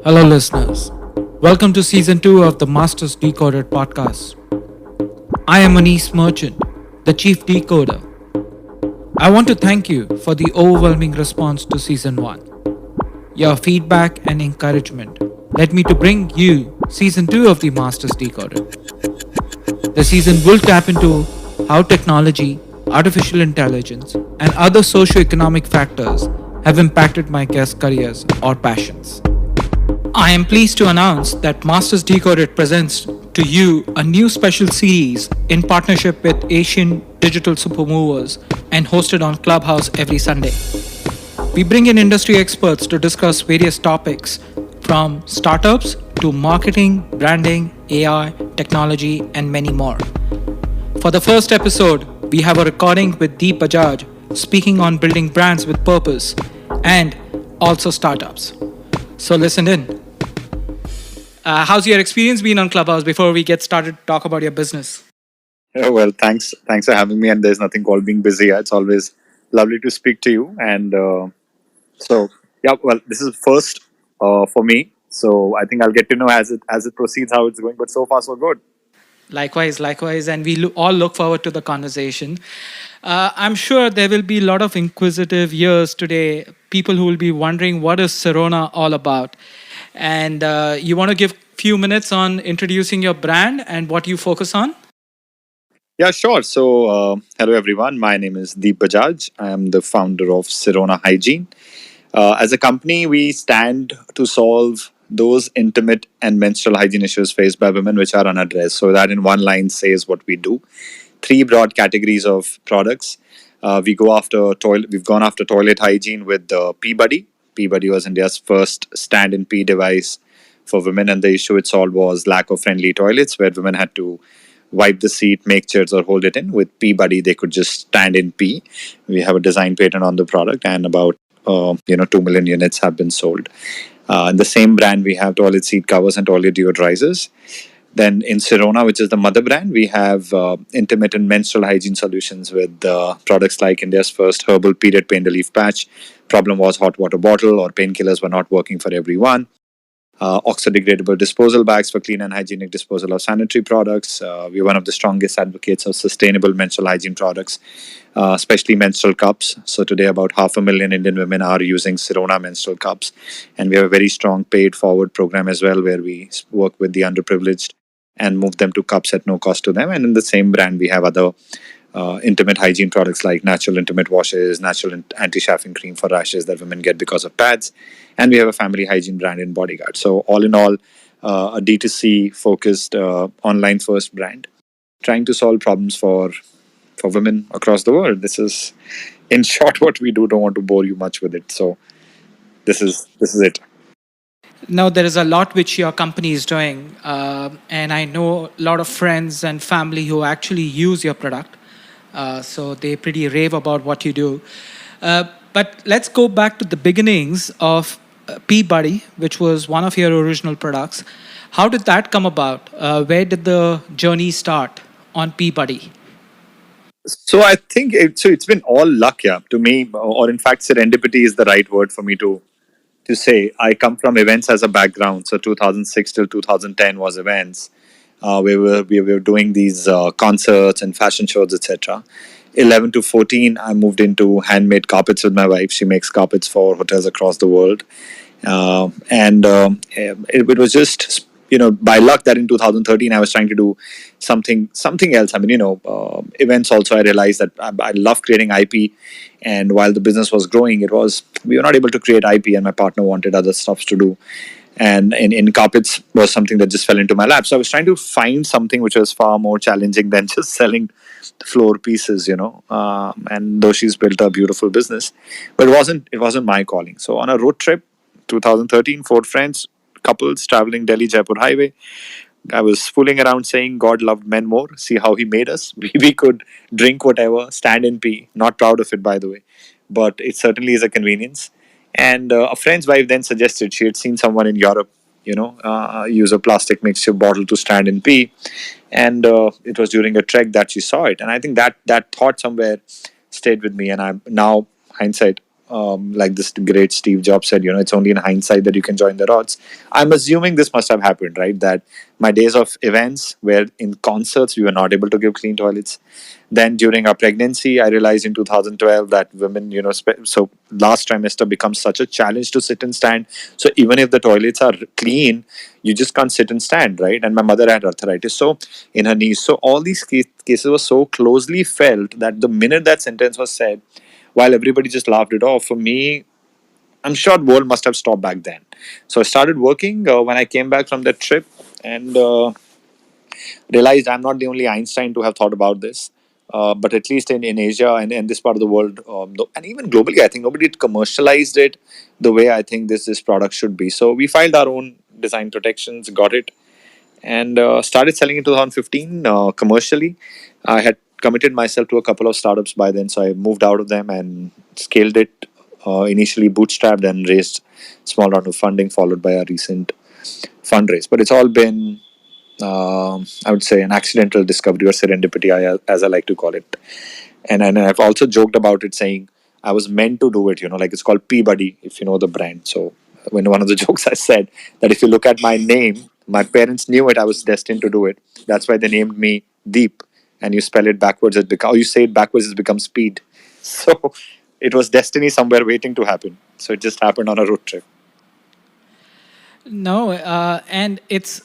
Hello, listeners. Welcome to season 2 of the Masters Decoded podcast. I am Manish Merchant, the chief decoder. I want to thank you for the overwhelming response to season 1. Your feedback and encouragement led me to bring you season 2 of the Masters Decoded. The season will tap into how technology, artificial intelligence, and other socio-economic factors have impacted my guests' careers or passions. I am pleased to announce that Masters Decoded presents to you a new special series in partnership with Asian Digital Supermovers and hosted on ClubHouse every Sunday. We bring in industry experts to discuss various topics from startups to marketing, branding, AI, technology, and many more. For the first episode, we have a recording with Deep Bajaj speaking on building brands with purpose and also startups. So listen in. How's your experience been on Clubhouse before we get started to talk about your business? Oh, well, thanks for having me. And there's nothing called being busy. It's always lovely to speak to you. And yeah, well, this is first for me. So I think I'll get to know as it proceeds how it's going. But so far, so good. Likewise, and we all look forward to the conversation. I'm sure there will be a lot of inquisitive ears today, people who will be wondering what is Sirona all about. And you want to give few minutes on introducing your brand and what you focus on? Yeah, sure. So hello everyone. My name is Deep Bajaj. I am the founder of Sirona Hygiene. As a company, we stand to solve those intimate and menstrual hygiene issues faced by women which are unaddressed. So that in one line says what we do. Three broad categories of products. We've gone after toilet hygiene with the P-Buddy. P-Buddy was India's first stand-in pee device for women, and the issue it solved was lack of friendly toilets where women had to wipe the seat, make chairs, or hold it in. With P-Buddy, they could just stand in pee. We have a design patent on the product, and about 2 million units have been sold. In the same brand, we have toilet seat covers and toilet deodorizers. Then in Sirona, which is the mother brand, we have intimate and menstrual hygiene solutions with products like India's first herbal period pain relief patch. Problem was hot water bottle or painkillers were not working for everyone. Oxo-degradable disposal bags for clean and hygienic disposal of sanitary products. We're one of the strongest advocates of sustainable menstrual hygiene products, especially menstrual cups. So today, about 500,000 Indian women are using Sirona menstrual cups, and we have a very strong paid forward program as well, where we work with the underprivileged and move them to cups at no cost to them. And in the same brand, we have other intimate hygiene products like natural intimate washes, natural anti-chafing cream for rashes that women get because of pads, and we have a family hygiene brand in Bodyguard. So all in all, a D2C focused online first brand, trying to solve problems for women across the world. This is, in short, what we do. Don't want to bore you much with it. So this is it. Now, there is a lot which your company is doing, and I know a lot of friends and family who actually use your product. So they pretty rave about what you do. But let's go back to the beginnings of P-Buddy, which was one of your original products. How did that come about? Where did the journey start on P-Buddy? So I think it's been all luck, yeah, to me, or in fact, serendipity is the right word for me to say. I come from events as a background. So 2006 till 2010 was events. We were doing these concerts and fashion shows, etc. 11 to 14, I moved into handmade carpets with my wife. She makes carpets for hotels across the world, and it was just by luck that in 2013 I was trying to do something else. I mean, events also. I realized that I love creating IP, and while the business was growing, we were not able to create IP, and my partner wanted other stuff to do. And in carpets was something that just fell into my lap. So I was trying to find something which was far more challenging than just selling floor pieces, and though she's built a beautiful business, but it wasn't my calling. So on a road trip, 2013, four friends, couples traveling Delhi Jaipur highway, I was fooling around saying God loved men more. See how he made us. We could drink whatever, stand and pee. Not proud of it, by the way, but it certainly is a convenience. And a friend's wife then suggested she had seen someone in Europe, use a plastic mixture bottle to stand and pee, and it was during a trek that she saw it. And I think that thought somewhere stayed with me. And I'm now hindsight. like this great Steve Jobs said, it's only in hindsight that you can join the dots. I'm assuming this must have happened, right? That my days of events where in concerts we were not able to give clean toilets. Then during our pregnancy, I realized in 2012 that women, so last trimester becomes such a challenge to sit and stand. So even if the toilets are clean, you just can't sit and stand, right? And my mother had arthritis, so in her knees. So all these cases were so closely felt that the minute that sentence was said, while everybody just laughed it off, for me, I'm sure the world must have stopped back then. So I started working when I came back from that trip, and realized I'm not the only Einstein to have thought about this. But at least in Asia and this part of the world, and even globally, I think nobody had commercialized it the way I think this product should be. So we filed our own design protections, got it, and started selling in 2015 commercially. I had committed myself to a couple of startups by then, so I moved out of them and scaled it. Initially bootstrapped and raised small round of funding, followed by a recent fundraise. But it's all been, I would say, an accidental discovery or serendipity, as I like to call it. And I've also joked about it, saying I was meant to do it. Like it's called Peabody, if you know the brand. So when one of the jokes I said that if you look at my name, my parents knew it. I was destined to do it. That's why they named me Deep. And you spell it backwards, or you say it backwards, it becomes speed. So it was destiny somewhere waiting to happen. So it just happened on a road trip. No, and it's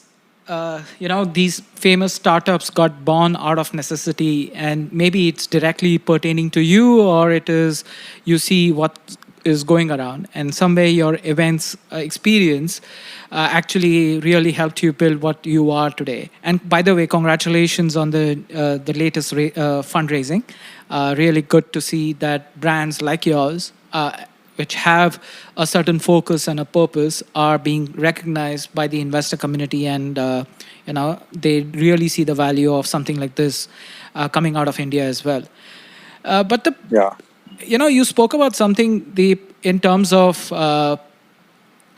these famous startups got born out of necessity, and maybe it's directly pertaining to you, or it is you see what is going around, and some way your events experience actually really helped you build what you are today. And by the way, congratulations on the latest fundraising. Really good to see that brands like yours, which have a certain focus and a purpose, are being recognized by the investor community, and they really see the value of something like this coming out of India as well. But the Yeah. you spoke about something deep in terms of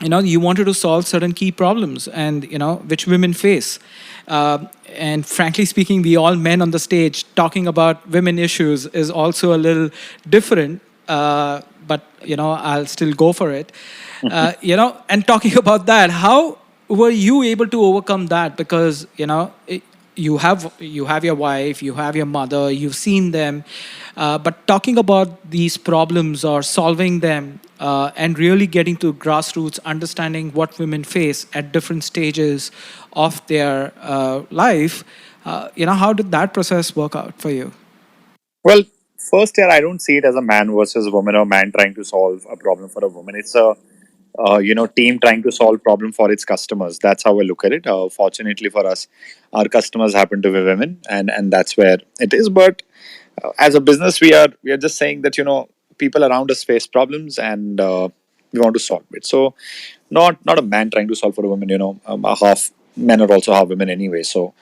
you wanted to solve certain key problems, and which women face. And frankly speaking, we all men on the stage talking about women issues is also a little different, but I'll still go for it. And talking about that, how were you able to overcome that? Because you have your wife, you have your mother, you've seen them, but talking about these problems or solving them, and really getting to grassroots, understanding what women face at different stages of their life, how did that process work out for you? Well, first here, I don't see it as a man versus woman or man trying to solve a problem for a woman. It's a team trying to solve problem for its customers. That's how I look at it. Fortunately for us, our customers happen to be women, and that's where it is. But as a business, we are just saying that people around us face problems, and we want to solve it. So not a man trying to solve for a woman. Half men are also half women anyway. So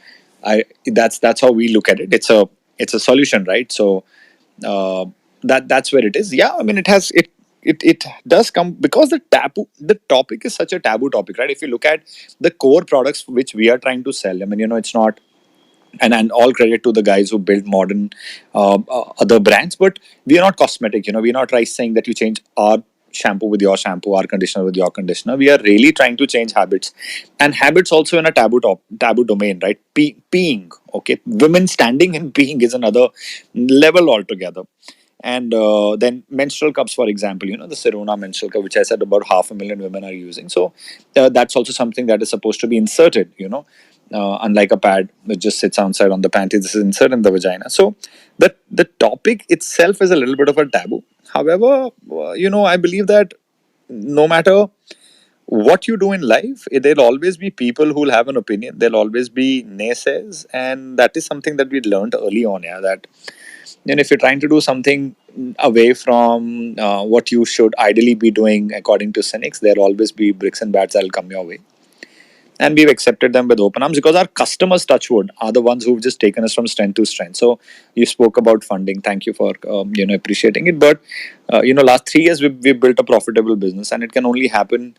I that's how we look at it. It's a solution, right? So uh, that's where it is. Yeah, I mean, it does come because the topic is such a taboo topic, right? If you look at the core products which we are trying to sell, I mean, it's not, and all credit to the guys who build modern other brands, but we are not cosmetic. We're not right saying that you change our shampoo with your shampoo, our conditioner with your conditioner. We are really trying to change habits, and habits also in a taboo domain, right? Peeing, okay, women standing and peeing is another level altogether. And then menstrual cups, for example, the Sirona menstrual cup, which I said about 500,000 women are using. So that's also something that is supposed to be inserted, unlike a pad which just sits outside on the panty. This is inserted in the vagina. So the topic itself is a little bit of a taboo. However, I believe that no matter what you do in life, there'll always be people who'll have an opinion. There'll always be naysayers, and that is something that we learned early on. Yeah, that if you're trying to do something away from what you should ideally be doing according to cynics, there'll always be bricks and bats that'll come your way. and we've accepted them with open arms because our customers, touchwood, are the ones who've just taken us from strength to strength. So you spoke about funding. Thank you for appreciating it. But last 3 years we've built a profitable business, and it can only happen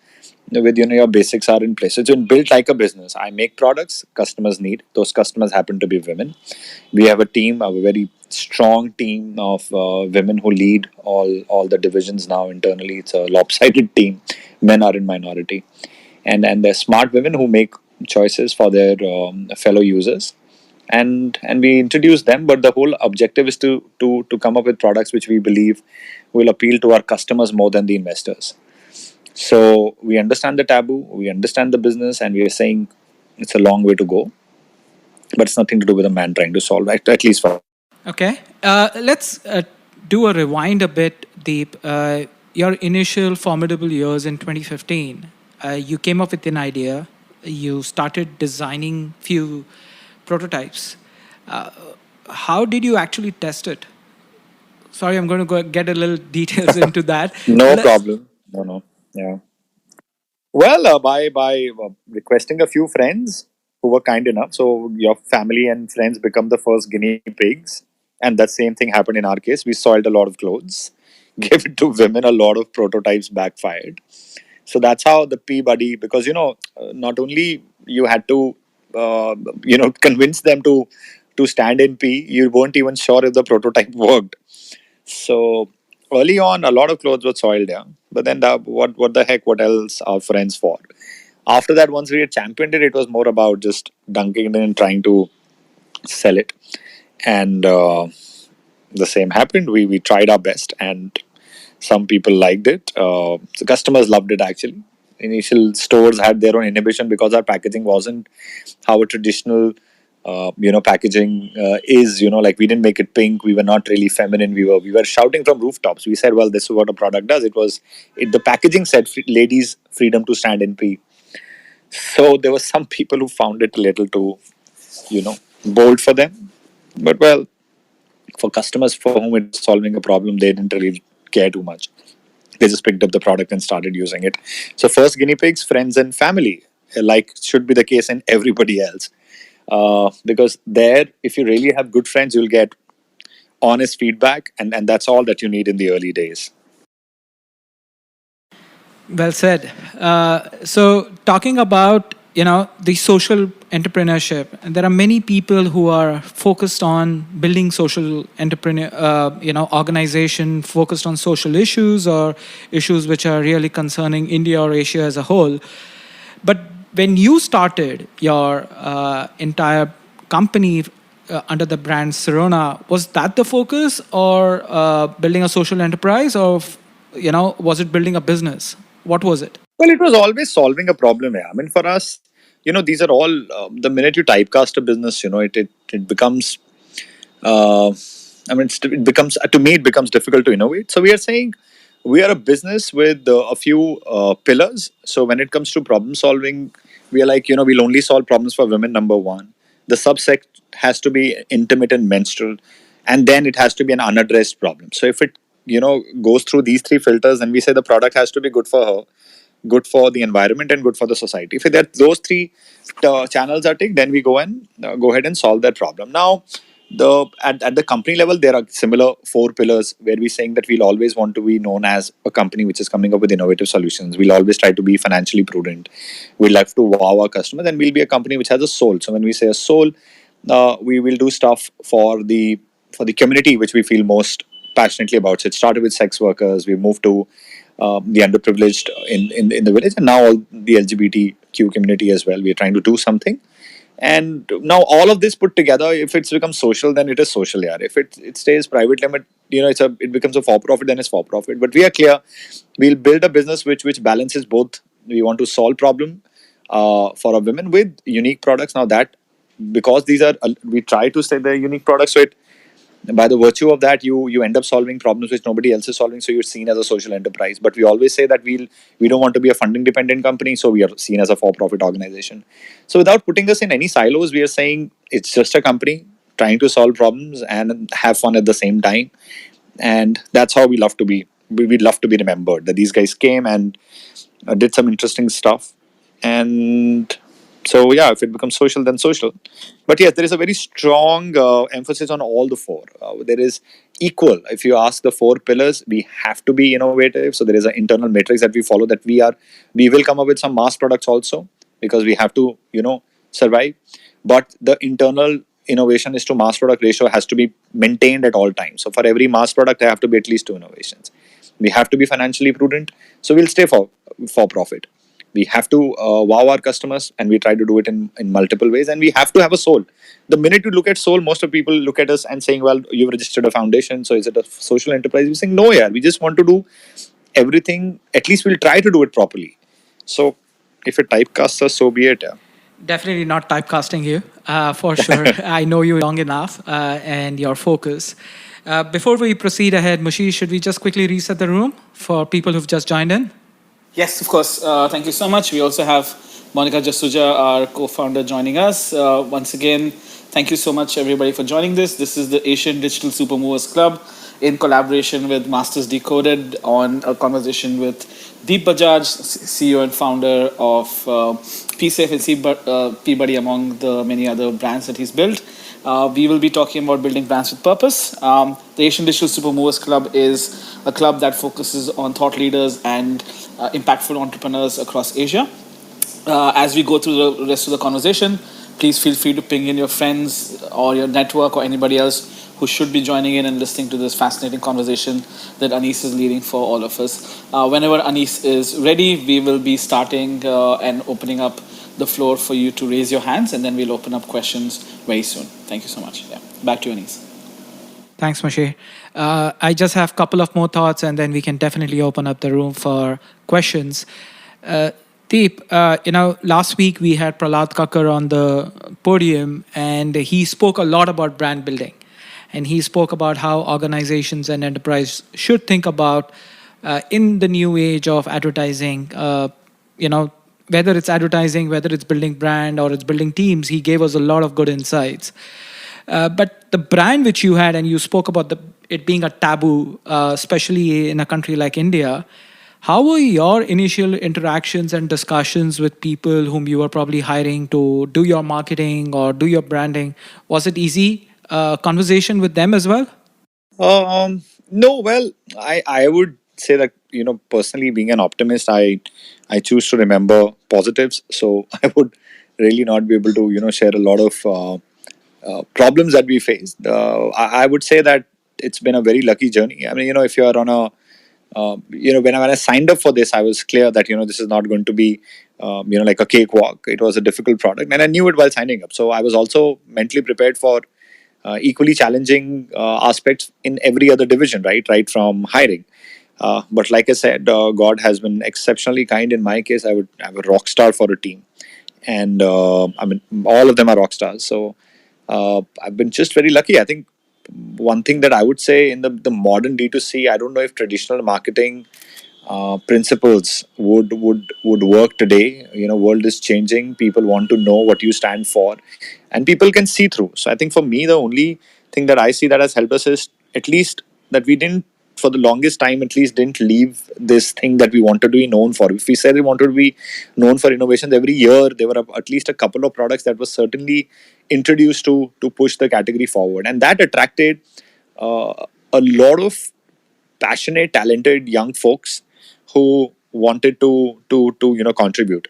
with your basics are in place. So it's been built like a business. I make products customers need. Those customers happen to be women. We have a team, a very strong team of women who lead all the divisions now internally. It's a lopsided team. Men are in minority, and they're smart women who make choices for their fellow users, and we introduce them. But the whole objective is to come up with products which we believe will appeal to our customers more than the investors. So we understand the taboo, we understand the business, and we are saying it's a long way to go, but it's nothing to do with a man trying to solve it, at least for. Okay. Let's do a rewind a bit, Deep. Your initial formidable years in 2015, you came up with an idea. You started designing few prototypes. Uh, how did you actually test it? Sorry, I'm going to go get a little details into that. No Let's. problem. No, no. Yeah. Well, by requesting a few friends who were kind enough, so your family and friends become the first guinea pigs, and that same thing happened in our case. We soiled a lot of clothes, gave it to women. A lot of prototypes backfired. So that's how the P buddy, because not only you had to convince them to stand in P, you weren't even sure if the prototype worked. So early on, a lot of clothes were soiled, yeah. But then what the heck? What else are friends for? After that, once we had championed it, it was more about just dunking it in and trying to sell it. And the same happened. We tried our best, and some people liked it. The customers loved it actually. Initial stores had their own inhibition because our packaging wasn't how a traditional packaging is. Like we didn't make it pink. We were not really feminine. We were shouting from rooftops. We said, well, this is what a product does. The packaging said ladies freedom to stand in P. So there were some people who found it a little too bold for them. But well, for customers for whom it was solving a problem, they didn't really care too much. They just picked up the product and started using it. So first guinea pigs, friends and family, like should be the case in everybody else. Because there, if you really have good friends, you'll get honest feedback, and that's all that you need in the early days. Well said. So, talking about the social entrepreneurship, and there are many people who are focused on building social entrepreneur, organization focused on social issues or issues which are really concerning India or Asia as a whole. But when you started your entire company under the brand Sirona, was that the focus, or building a social enterprise, or was it building a business? What was it? Well, it was always solving a problem. Yeah. I mean, for us, these are all the minute you typecast a business, it becomes. Uh, it becomes to me it becomes difficult to innovate. So we are saying we are a business with a few pillars. So when it comes to problem solving, we are like we'll only solve problems for women. Number one, the subsect has to be intimate and menstrual, and then it has to be an unaddressed problem. So if it goes through these three filters, then we say the product has to be good for her, good for the environment, and good for the society. If those three channels are ticked, then we go ahead and solve that problem. Now, at the company level, there are similar four pillars where we're saying that we'll always want to be known as a company which is coming up with innovative solutions. We'll always try to be financially prudent. We'll have to wow our customers, and we'll be a company which has a soul. So when we say a soul, we will do stuff for the community which we feel most passionately about. So it started with sex workers. We moved to the underprivileged in the village, and now all the LGBTQ community as well. We are trying to do something, and now all of this put together, if it's become social, then it is social. Yeah. If it stays private limit, it becomes a for profit, then it's for profit. But we are clear, we'll build a business which balances both. We want to solve problem for our women with unique products. Now that because these are we try to say they're unique products, so it by the virtue of that you end up solving problems which nobody else is solving, so you're seen as a social enterprise. But we always say that we don't want to be a funding dependent company, so we are seen as a for profit organization. So without putting us in any silos, we are saying it's just a company trying to solve problems and have fun at the same time. And that's how we love to be. We'd love to be remembered that these guys came and did some interesting stuff. And So yeah, if it becomes social, then social. But yes, there is a very strong emphasis on all the four. There is equal. If you ask the four pillars, we have to be innovative. So there is an internal matrix that we follow. That we will come up with some mass products also, because we have to survive. But the internal innovation is to mass product ratio has to be maintained at all times. So for every mass product, there have to be at least two innovations. We have to be financially prudent. So we'll stay for profit. We have to wow our customers, and we try to do it in multiple ways, and we have to have a soul. The minute you look at soul, most of people look at us and saying, well, you've registered a foundation, so is it a social enterprise? We're saying, no, yeah, we just want to do everything. At least we'll try to do it properly. So if it typecasts us, so be it. Yeah. Definitely not typecasting you, for sure. I know you long enough and your focus. Before we proceed ahead, Mushi, should we just quickly reset the room for people who've just joined in? Yes, of course. Thank you so much. We also have Monica Jasuja, our co-founder, joining us. Once again, thank you so much, everybody, for joining this. This is the Asian Digital Supermovers Club in collaboration with Masters Decoded on a conversation with Deep Bajaj, CEO and founder of PSafe and Peabody, among the many other brands that he's built. We will be talking about building brands with purpose. The Asian Digital Supermovers Club is a club that focuses on thought leaders and impactful entrepreneurs across Asia. As we go through the rest of the conversation, please feel free to ping in your friends or your network or anybody else who should be joining in and listening to this fascinating conversation that Anis is leading for all of us. Whenever Anis is ready, we will be starting and opening up the floor for you to raise your hands, and then we'll open up questions very soon. Thank you so much. Yeah. Back to you, Anis. Thanks, Mushi. I just have a couple of more thoughts, and then we can definitely open up the room for questions. Uh, Deep, last week we had Prahlad Kakkar on the podium, and he spoke a lot about brand building. And he spoke about how organizations and enterprise should think about in the new age of advertising, whether it's advertising, whether it's building brand or it's building teams. He gave us a lot of good insights. But the brand which you had, and you spoke about it being a taboo, especially in a country like India. How were your initial interactions and discussions with people whom you were probably hiring to do your marketing or do your branding? Was it easy conversation with them as well? No, well, I would say that personally, being an optimist, I choose to remember positives. So I would really not be able to share a lot of problems that we faced. I would say that it's been a very lucky journey. I mean, if you are on a when I signed up for this, I was clear that this is not going to be like a cakewalk. It was a difficult product, and I knew it while signing up. So I was also mentally prepared for equally challenging aspects in every other division, right from hiring. But like I said, God has been exceptionally kind. In my case, I would have a rock star for a team, and I mean, all of them are rock stars. So I've been just very lucky. I think one thing that I would say in the modern D2C, I don't know if traditional marketing principles would work today. World is changing. People want to know what you stand for, and people can see through. So I think for me, the only thing that I see that has helped us is at least that we didn't, for the longest time, at least didn't leave this thing that we wanted to be known for. If we said we wanted to be known for innovations, every year there were at least a couple of products that were certainly introduced to push the category forward, and that attracted a lot of passionate, talented young folks who wanted to contribute.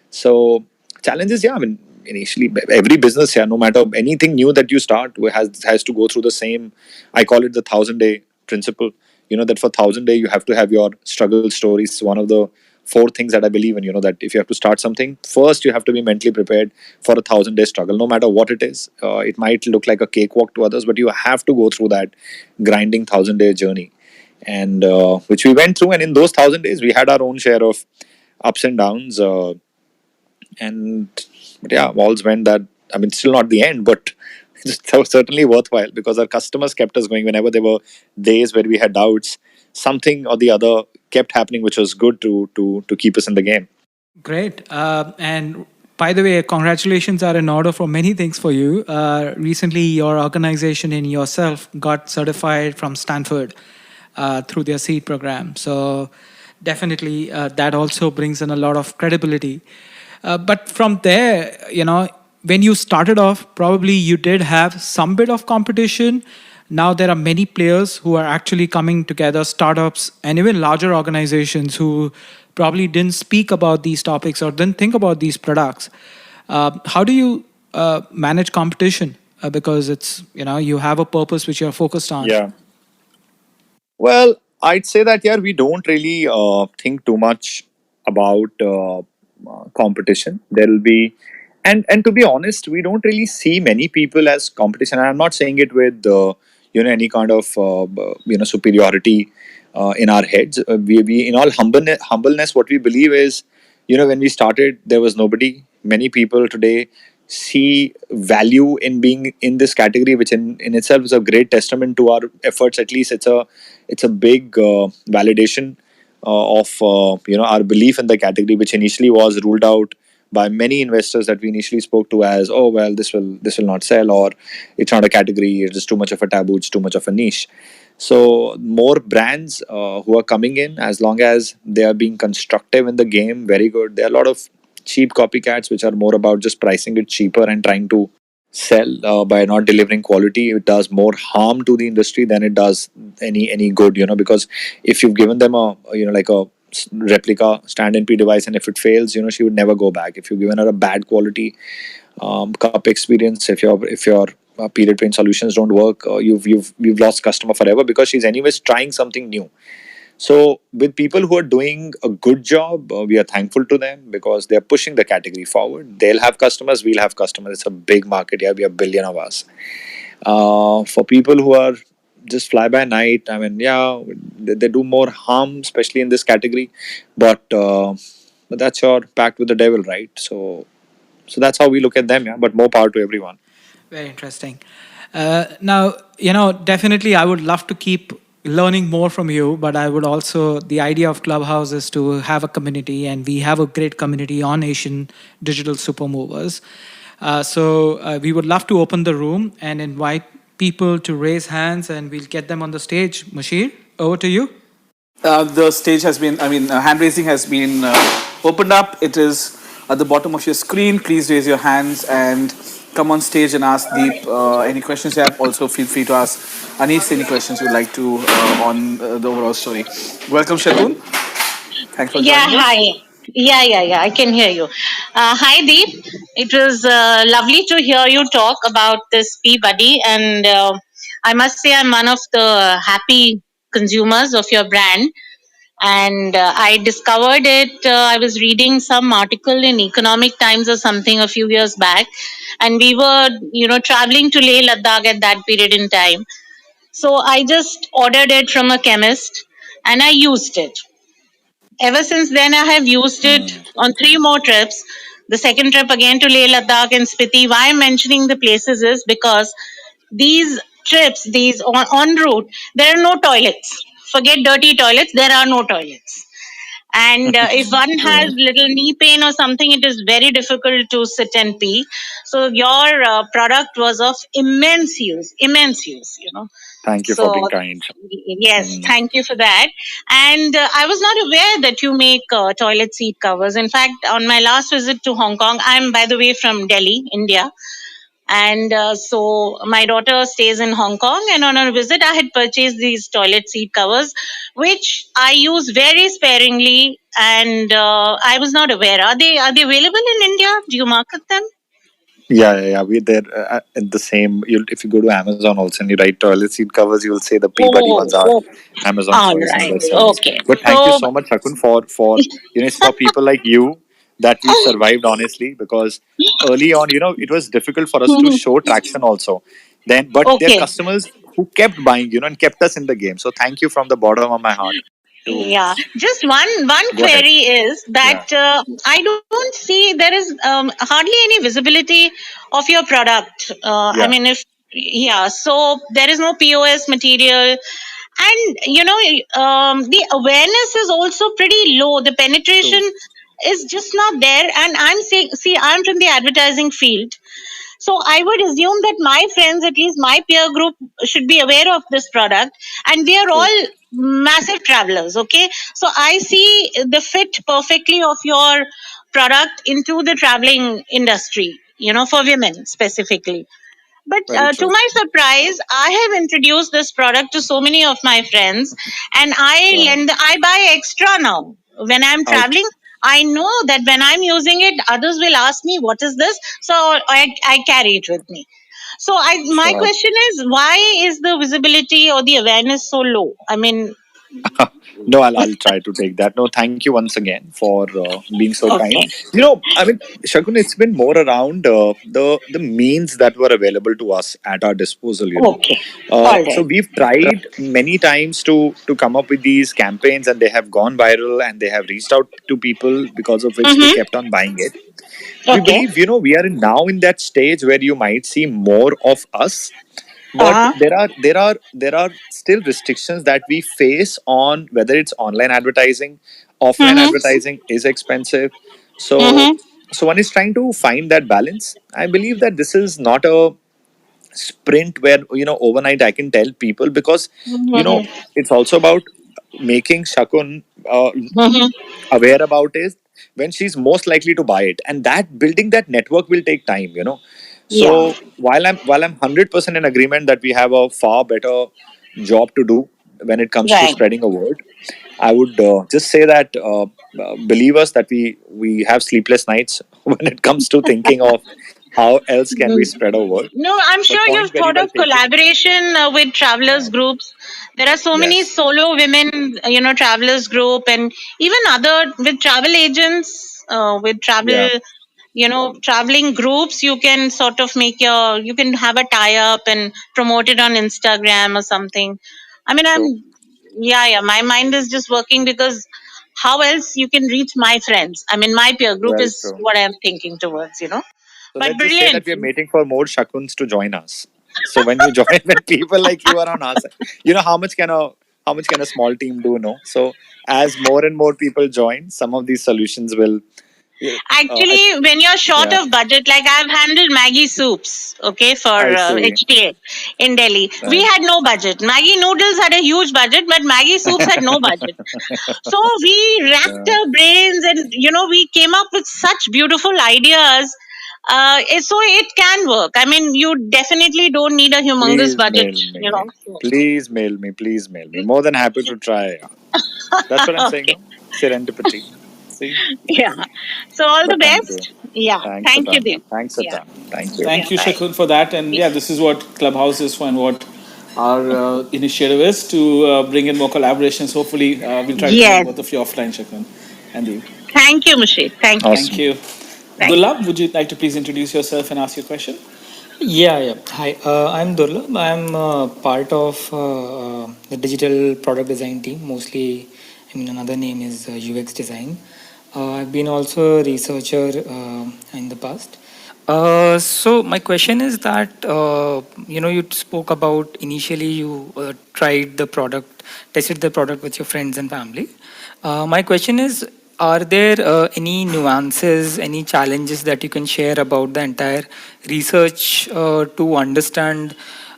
So challenges, yeah. I mean, initially every business, yeah, no matter anything new that you start, has to go through the same. I call it the 1,000 day principle. That for 1,000 day you have to have your struggle stories. One of the four things that I believe in. That if you have to start something, first you have to be mentally prepared for a 1,000 day struggle, no matter what it is. It might look like a cakewalk to others, but you have to go through that grinding 1,000 day journey, and which we went through. And in those 1,000 days, we had our own share of ups and downs. And but yeah, all's went that. I mean, still not the end, but it was certainly worthwhile because our customers kept us going whenever there were days where we had doubts. Something or the other kept happening, which was good to keep us in the game. Great. And by the way, congratulations are in order for many things for you. Recently, your organization and yourself got certified from Stanford through their seed program. So definitely that also brings in a lot of credibility. But from there, when you started off, probably you did have some bit of competition. Now there are many players who are actually coming together, startups and even larger organizations who probably didn't speak about these topics or didn't think about these products. How do you manage competition? Because it's, you have a purpose which you're focused on. Yeah. Well, I'd say that yeah, we don't really think too much about competition. There'll be, and to be honest, we don't really see many people as competition. And I'm not saying it with any kind of superiority in our heads. We in all humbleness, what we believe is, when we started, there was nobody. Many people today see value in being in this category, which in itself is a great testament to our efforts. At least it's a big validation of our belief in the category, which initially was ruled out by many investors that we initially spoke to as, oh well, this will not sell, or it's not a category, it's just too much of a taboo, it's too much of a niche. So more brands who are coming in, as long as they are being constructive in the game, very good. There are a lot of cheap copycats which are more about just pricing it cheaper and trying to sell by not delivering quality. It does more harm to the industry than it does any good, because if you've given them a like a replica stand and p device, and if it fails, she would never go back. If you've given her a bad quality cup experience, if your period pain solutions don't work, you've lost customer forever, because she's anyways trying something new. So, with people who are doing a good job, we are thankful to them because they're pushing the category forward. They'll have customers, we'll have customers. It's a big market. Yeah, we have a billion of us. For people who are just fly by night, I mean, yeah, they do more harm, especially in this category. But that's your pact with the devil, right? So that's how we look at them. Yeah, but more power to everyone. Very interesting. Now, definitely I would love to keep learning more from you, but I would also, the idea of Clubhouse is to have a community, and we have a great community on Asian digital supermovers. So we would love to open the room and invite people to raise hands, and we'll get them on the stage. Mashir, over to you. The stage has been, hand raising has been opened up. It is at the bottom of your screen. Please raise your hands and come on stage and ask Deep any questions you have. Also, feel free to ask Anis any questions you'd like to on the overall story. Welcome, Shatun. Thanks for Yeah, joining hi. us. Yeah. I can hear you. Hi, Deep. It was lovely to hear you talk about this P Buddy, and I must say I'm one of the happy consumers of your brand. And I discovered it. I was reading some article in Economic Times or something a few years back, and we were, traveling to Leh Ladakh at that period in time. So I just ordered it from a chemist, and I used it. Ever since then, I have used it Hmm. on three more trips. The second trip again to Leh Ladakh and Spiti. Why I'm mentioning the places is because these trips, these on route, there are no toilets. Forget dirty toilets, there are no toilets. And if one has True. little knee pain or something, it is very difficult to sit and pee. So your product was of immense use, Thank you for being so, kind. yes, Hmm. thank you for that. And I was not aware that you make toilet seat covers. In fact, on my last visit to Hong Kong, I'm, by the way, from Delhi, India. And so my daughter stays in Hong Kong, and on a visit, I had purchased these toilet seat covers, which I use very sparingly. And I was not aware. Are they available in India? Do you market them? Yeah. We're there at the same. If you go to Amazon also and you write toilet seat covers, you'll say the Peabody Oh, ones are oh, Amazon all choice and right. best sellers. Okay. But thank you So, so much, Shakun, for it's for people like you that we've survived honestly, because early on, it was difficult for us to show traction also. Then, but there are okay. customers who kept buying, and kept us in the game. So thank you from the bottom of my heart. To Yeah, just one go ahead. query is Yeah. that I don't see there is hardly any visibility of your product. I Yeah. mean, if yeah, so there is no POS material, and the awareness is also pretty low. The penetration True. is just not there, and I'm saying, see, I'm from the advertising field, so I would assume that my friends, at least my peer group, should be aware of this product. And we are True. all massive travelers, okay? So I see the fit perfectly of your product into the traveling industry, for women specifically. But Very to true. my surprise, I have introduced this product to so many of my friends, and Wow. I buy extra now when I'm Ouch. traveling. I know that when I'm using it, others will ask me, "What is this?" So I carry it with me. So my Sure. question is, why is the visibility or the awareness so low? I mean, No, I'll try to take that. No, thank you once again for being so kind. okay, I mean, Shagun, it's been more around the means that were available to us at our disposal. okay, all So right, we've tried many times to come up with these campaigns, and they have gone viral, and they have reached out to people because of which they mm-hmm. kept on buying it. We Okay, believe, we are now in that stage where you might see more of us, but uh huh, there are still restrictions that we face on whether it's online advertising. Offline mm-hmm. advertising is expensive, so Mm-hmm. one is trying to find that balance. I believe that this is not a sprint where overnight I can tell people, because you know Mm-hmm. it's also about making Shakun Mm-hmm. aware about is when she's most likely to buy it, and that building that network will take time. Yeah, So while I'm 100% in agreement that we have a far better job to do when it comes to right. spreading a word, I would just say that believe us that we have sleepless nights when it comes to thinking of how else can we Mm. spread a word. No, I'm But sure point you've very thought well of taken. collaboration with travelers Yes, groups. There are so many yes, solo women, travelers group, and even other with travel agents, with yeah, traveling groups. You can sort of you can have a tie up and promote it on Instagram or something. I mean, true, yeah, yeah. My mind is just working because how else you can reach my friends? I mean, my peer group very is true. what I'm thinking towards. So But let's just say brilliant. that we are waiting for more Shakuns to join us. So when you join, when people like you are on our side, how much can a small team do? No. So as more and more people join, some of these solutions will. Yeah, Actually, when you're short yeah, of budget, like I've handled Maggie soups, okay, for I see. HTA in Delhi. We Right. had no budget. Maggie noodles had a huge budget, but Maggie soups had no budget. So we racked Yeah. our brains and, we came up with such beautiful ideas. So it can work. I mean, you definitely don't need a humongous Please budget, mail you me. know. So, Please mail me. Please mail me. More than happy to try. That's what I'm saying. okay. No, serendipity. See, Yeah. So all the but thank you. best. Yeah. Thanks a Thank you, ton. Deep. Thanks a Yeah. ton. Thank you. Yeah. Thank you, Bye. Shakun, for that. And yeah, this is what Clubhouse is for, and what our initiative is to bring in more collaborations. Hopefully, we'll try to meet Yes. both of you offline, Shakun and Deep. Thank you, Mushi. Thank you. Thank Awesome. you. Thank you. Dulab, would you like to please introduce yourself and ask your question? Yeah, yeah. Hi, I'm Durlab. I'm part of the digital product design team. Mostly, I mean, another name is UX design. I've been also a researcher in the past. So my question is that you spoke about initially you tried the product, tested the product with your friends and family. My question is, are there any nuances, any challenges that you can share about the entire research to understand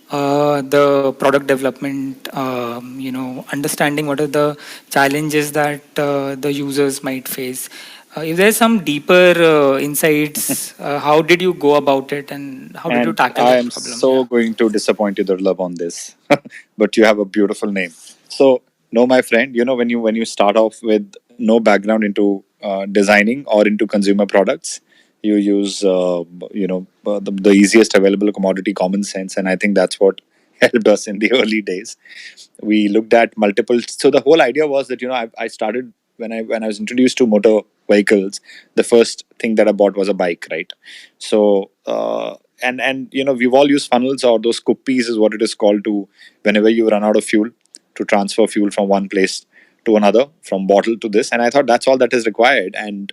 the product development? Understanding what are the challenges that the users might face. If there's some deeper insights, how did you go about it, and how did you And tackle I that am problem? Yeah. so going to disappoint you, Durlab, on this. But you have a beautiful name. So, no, my friend, when you start off with no background into designing or into consumer products, you use the easiest available commodity, common sense, and I think that's what helped us in the early days. We looked at multiple. So the whole idea was that I started when I was introduced to motor vehicles. The first thing that I bought was a bike, right? So and we've all used funnels, or those cookies is what it is called, to whenever you run out of fuel, to transfer fuel from one place to another, from bottle to this. And I thought that's all that is required. And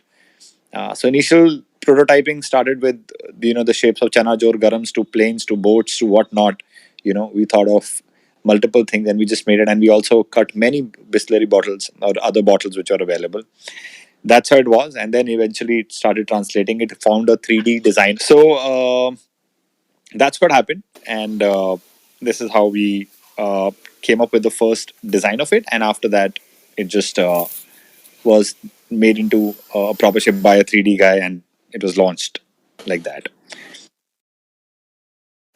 so initial prototyping started with the shapes of chana jor garams to planes to boats to whatnot. We thought of multiple things, and we just made it. And we also cut many Bisleri bottles or other bottles which are available. That's how it was. And then eventually it started translating. It found a 3D design. So that's what happened. And this is how we came up with the first design of it. And after that, it just was made into a proper shape by a 3D guy, and it was launched like that.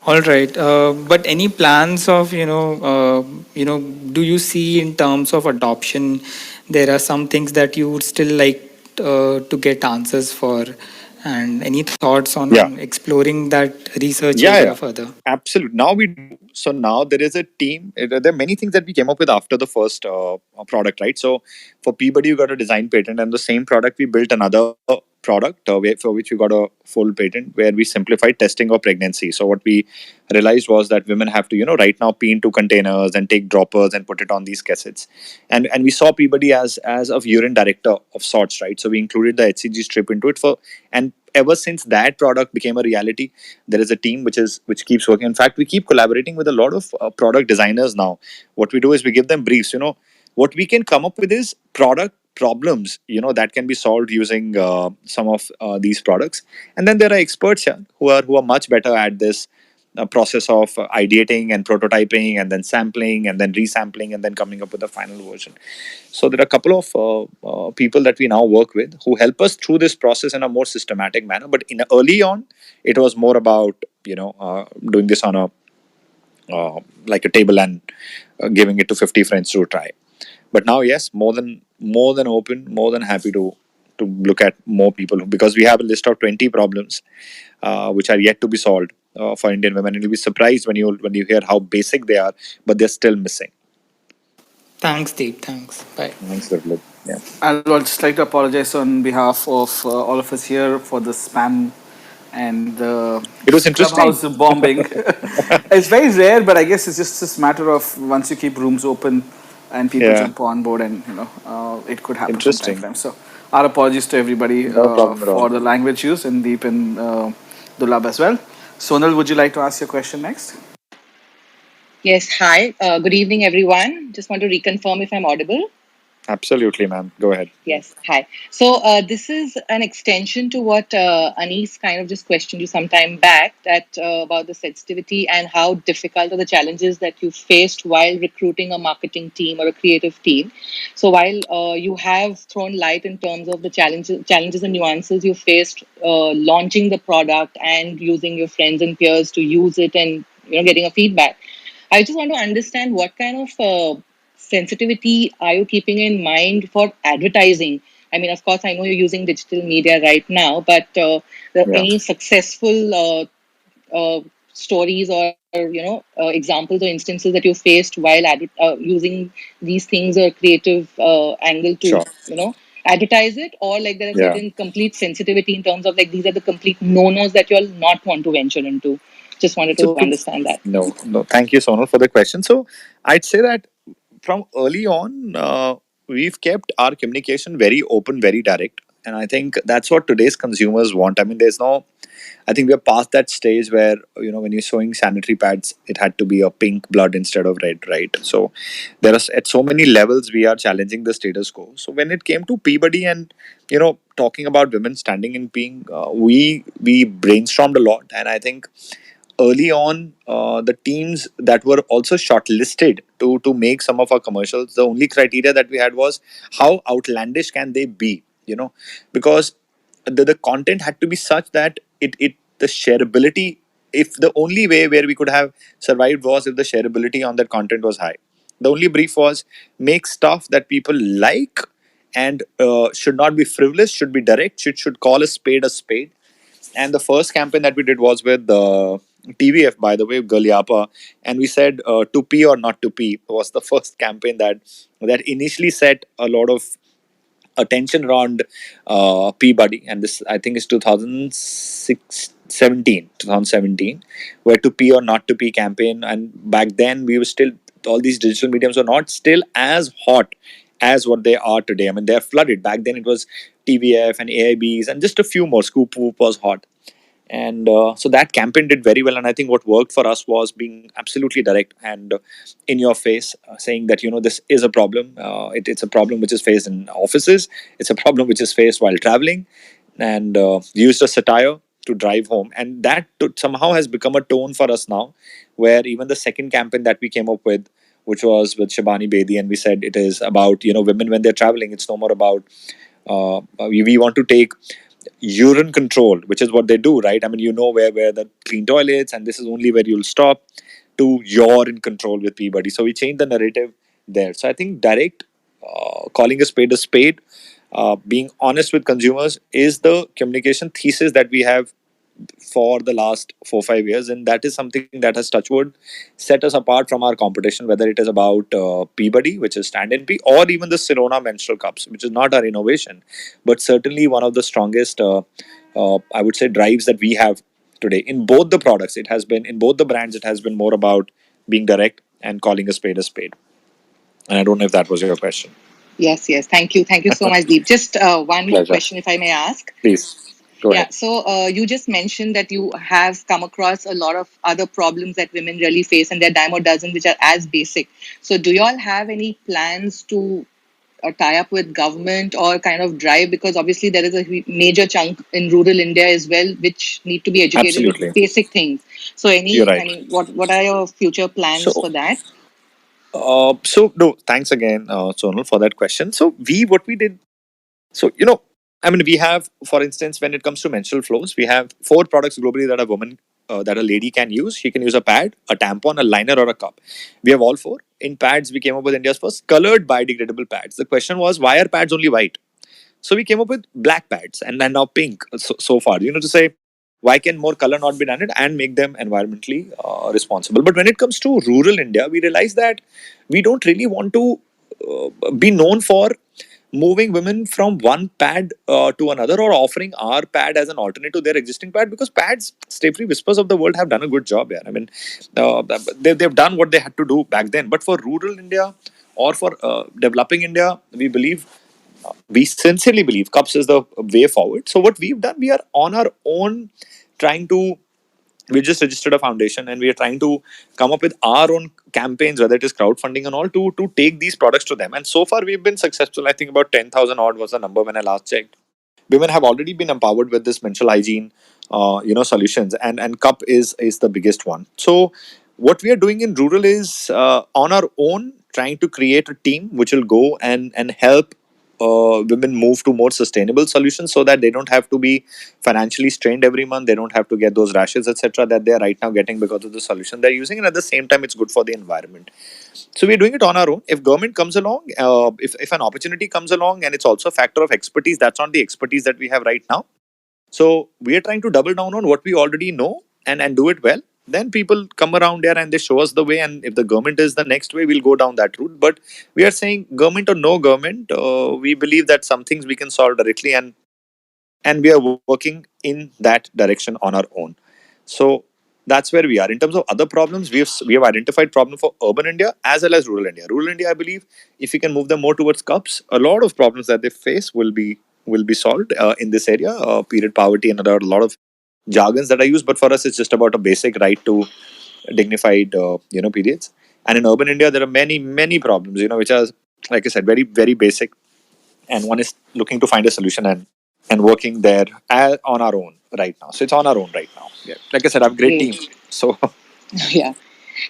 All right, but any plans of do you see in terms of adoption? There are some things that you would still like to get answers for, and any thoughts Yeah. on exploring that research Yeah, area yeah, further? absolutely. Now we do. So now there is a team. There are many things that we came up with after the first product, right? So for Peabody, you got a design patent, and the same product we built another product for which we got a full patent, where we simplified testing of pregnancy. So what we realized was that women have to, right now pee into containers and take droppers and put it on these cassettes, and we saw Peabody as a urine director of sorts, right? So we included the HCG strip into it and ever since that product became a reality, there is a team which keeps working. In fact, we keep collaborating with a lot of product designers now. What we do is we give them briefs. What we can come up with is product problems, that can be solved using some of these products. And then there are experts here who are much better at this process of ideating and prototyping and then sampling and then resampling and then coming up with the final version. So there are a couple of people that we now work with who help us through this process in a more systematic manner. But in early on, it was more about doing this on a like a table and giving it to 50 friends to try. But now, yes, more than open, more than happy to look at more people, because we have a list of 20 problems which are yet to be solved for Indian women. And you'll be surprised when you hear how basic they are, but they're still missing. Thanks, Deep. Thanks. Bye. Thanks, Devlip. Yeah. I'd just like to apologize on behalf of all of us here for the spam and the It was interesting. clubhouse bombing. It's very rare, but I guess it's just this matter of once you keep rooms open and people Yeah, jump on board, and it could happen from time to interesting. time. So our apologies to everybody No problem at for all. the language use and Deep and Dulab as well. Sonal, would you like to ask your question next? Yes, hi. Good evening, everyone. Just want to reconfirm if I'm audible. Absolutely, ma'am. Go ahead. Yes, hi. So this is an extension to what Anis kind of just questioned you some time back, that about the sensitivity and how difficult are the challenges that you faced while recruiting a marketing team or a creative team. So while you have thrown light in terms of the challenges and nuances you faced launching the product and using your friends and peers to use it and getting a feedback, I just want to understand what kind of sensitivity are you keeping in mind for advertising? I mean, of course, I know you're using digital media right now, but Yeah, any successful stories or examples or instances that you faced while using these things or creative angle to sure. advertise it, or like there are Yeah. certain complete sensitivity in terms of like these are the complete no-nos that you'll not want to venture into. Just wanted So to understand that. no, no. Thank you, Sonal, for the question. So I'd say that from early on, we've kept our communication very open, very direct, and I think that's what today's consumers want. I mean, there's no. I think we're past that stage where when you're showing sanitary pads, it had to be a pink blood instead of red, right? So there are at so many levels we are challenging the status quo. So when it came to Peabody and talking about women standing in peeing, we brainstormed a lot, and I think early on, the teams that were also shortlisted to make some of our commercials, the only criteria that we had was how outlandish can they be, because the content had to be such that it the shareability. If the only way where we could have survived was if the shareability on that content was high. The only brief was make stuff that people like and should not be frivolous, should be direct, should call a spade a spade. And the first campaign that we did was with the TVF, by the way, Galyapa, and we said to pee or not to pee was the first campaign that initially set a lot of attention around Peabody, and this I think is 2017, where to pee or not to pee campaign. And back then we were still, all these digital mediums were not still as hot as what they are today. I mean, they're flooded. Back then it was TVF and AIBs and just a few more. Scoop Whoop was hot, and so that campaign did very well. And I think what worked for us was being absolutely direct and in your face, saying that this is a problem. It's a problem which is faced in offices, it's a problem which is faced while traveling, and used a satire to drive home. And that somehow has become a tone for us now, where even the second campaign that we came up with, which was with Shabani Bedi, and we said it is about women when they're traveling. It's no more about We want to take urine control, which is what they do, right? I mean, you know where the clean toilets, and this is only where you'll stop, to you're in control with Peabody. So we changed the narrative there. So I think direct, calling a spade, being honest with consumers is the communication thesis that we have for the last 4 5 years, and that is something that has touchwood set us apart from our competition, whether it is about Peabody, which is stand NP, or even the Sirona menstrual cups, which is not our innovation, but certainly one of the strongest, I would say, drives that we have today in both the products. It has been in both the brands. It has been more about being direct and calling a spade a spade. And I don't know if that was your question. Yes, yes. Thank you. Thank you so much, Deep. Just one more Pleasure. question, if I may ask. Please go Yeah, ahead. so you just mentioned that you have come across a lot of other problems that women really face, and there are dime a dozen which are as basic. So, do you all have any plans to tie up with government or kind of drive? Because obviously there is a major chunk in rural India as well, which need to be educated with Absolutely, basic things. So, you're I right. mean, what are your future plans for So that? So no, thanks again, Sonal, for that question. So what we did. So I mean, we have, for instance, when it comes to menstrual flows, we have four products globally that a woman, that a lady can use. She can use a pad, a tampon, a liner, or a cup. We have all four. In pads, we came up with India's first colored biodegradable pads. The question was, why are pads only white? So we came up with black pads and now pink so far. To say why can more color not be done it and make them environmentally responsible. But when it comes to rural India, we realize that we don't really want to be known for moving women from one pad to another, or offering our pad as an alternate to their existing pad, because pads, Stay-Free Whispers of the world, have done a good job here. I mean, they've done what they had to do back then. But for rural India or for developing India, we sincerely believe cups is the way forward. So what we've done, we are on our own trying to. We just registered a foundation and we are trying to come up with our own campaigns, whether it is crowdfunding and all, to take these products to them. And so far we've been successful. I think about 10,000 odd was the number when I last checked. Women have already been empowered with this menstrual hygiene, solutions, and cup is the biggest one. So what we are doing in rural is, on our own, trying to create a team which will go and help women move to more sustainable solutions, so that they don't have to be financially strained every month. They don't have to get those rashes, etc., that they are right now getting because of the solution they're using, and at the same time, it's good for the environment. So we're doing it on our own. If government comes along, if an opportunity comes along, and it's also a factor of expertise, that's not the expertise that we have right now. So we are trying to double down on what we already know and do it well. Then people come around there and they show us the way. And if the government is the next way, we'll go down that route. But we are saying, government or no government, we believe that some things we can solve directly, and we are working in that direction on our own. So that's where we are. In terms of other problems, we have identified problem for urban India as well as rural India. Rural India, I believe, if we can move them more towards cups, a lot of problems that they face will be solved in this area. Period poverty and a lot of jargons that I use, but for us, it's just about a basic right to dignified, periods. And in urban India, there are many problems, which are, like I said, very very basic, and one is looking to find a solution and working there on our own right now. So it's on our own right now. Yeah, like I said, I have a great team. Great. So Yeah.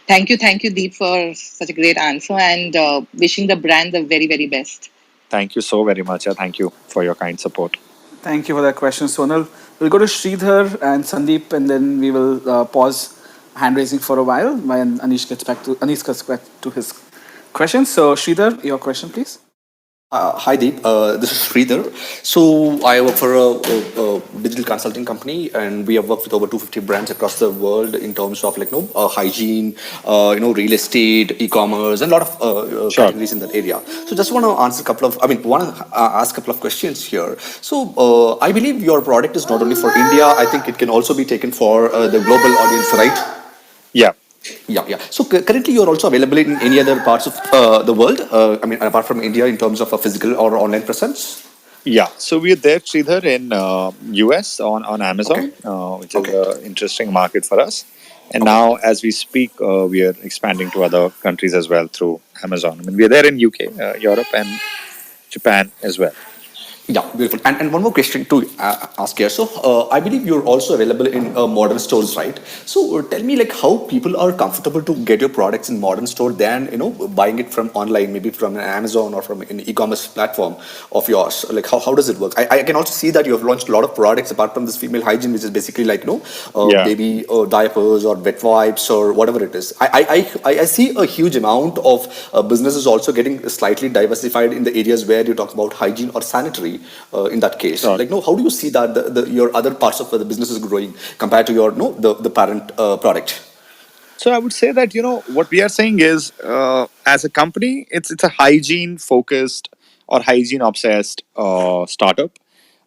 Thank you, Deep, for such a great answer, and wishing the brand the very, very best. thank you so very much. Thank you for your kind support. Thank you for that question, Sonal. We'll go to Sridhar and Sandeep, and then we will pause hand raising for a while when Anish gets back to his question. So, Sridhar, your question, please. Hi Deep, this is Sridhar. So I work for a digital consulting company, and we have worked with over 250 brands across the world in terms of hygiene, real estate, e-commerce, and a lot of Sure. categories in that area. So just want to answer a couple of, want to ask a couple of questions here. So I believe your product is not only for India. I think it can also be taken for the global audience, right? Yeah. Yeah. So currently, you're also available in any other parts of the world. Apart from India, in terms of a physical or online presence. Yeah. So we're there, Sridhar, in US on Okay. Amazon, which is Okay. an interesting market for us. And Okay. now, as we speak, we are expanding to other countries as well through Amazon. I mean, we're there in UK, Europe, and Japan as well. Yeah, beautiful. And one more question to ask here. So, I believe you're also available in modern stores, right? So, tell me, like, how people are comfortable to get your products in modern store than buying it from online, maybe from an Amazon or from an e-commerce platform of yours. Like, how does it work? I can also see that you have launched a lot of products apart from this female hygiene, which is basically like Yeah. baby diapers or wet wipes or whatever it is. I see a huge amount of businesses also getting slightly diversified in the areas where you talk about hygiene or sanitary. In that case, Sure. like, no, how do you see that your other parts of the business is growing compared to your no the parent product? So I would say that what we are saying is, as a company, it's a hygiene focused or hygiene obsessed startup.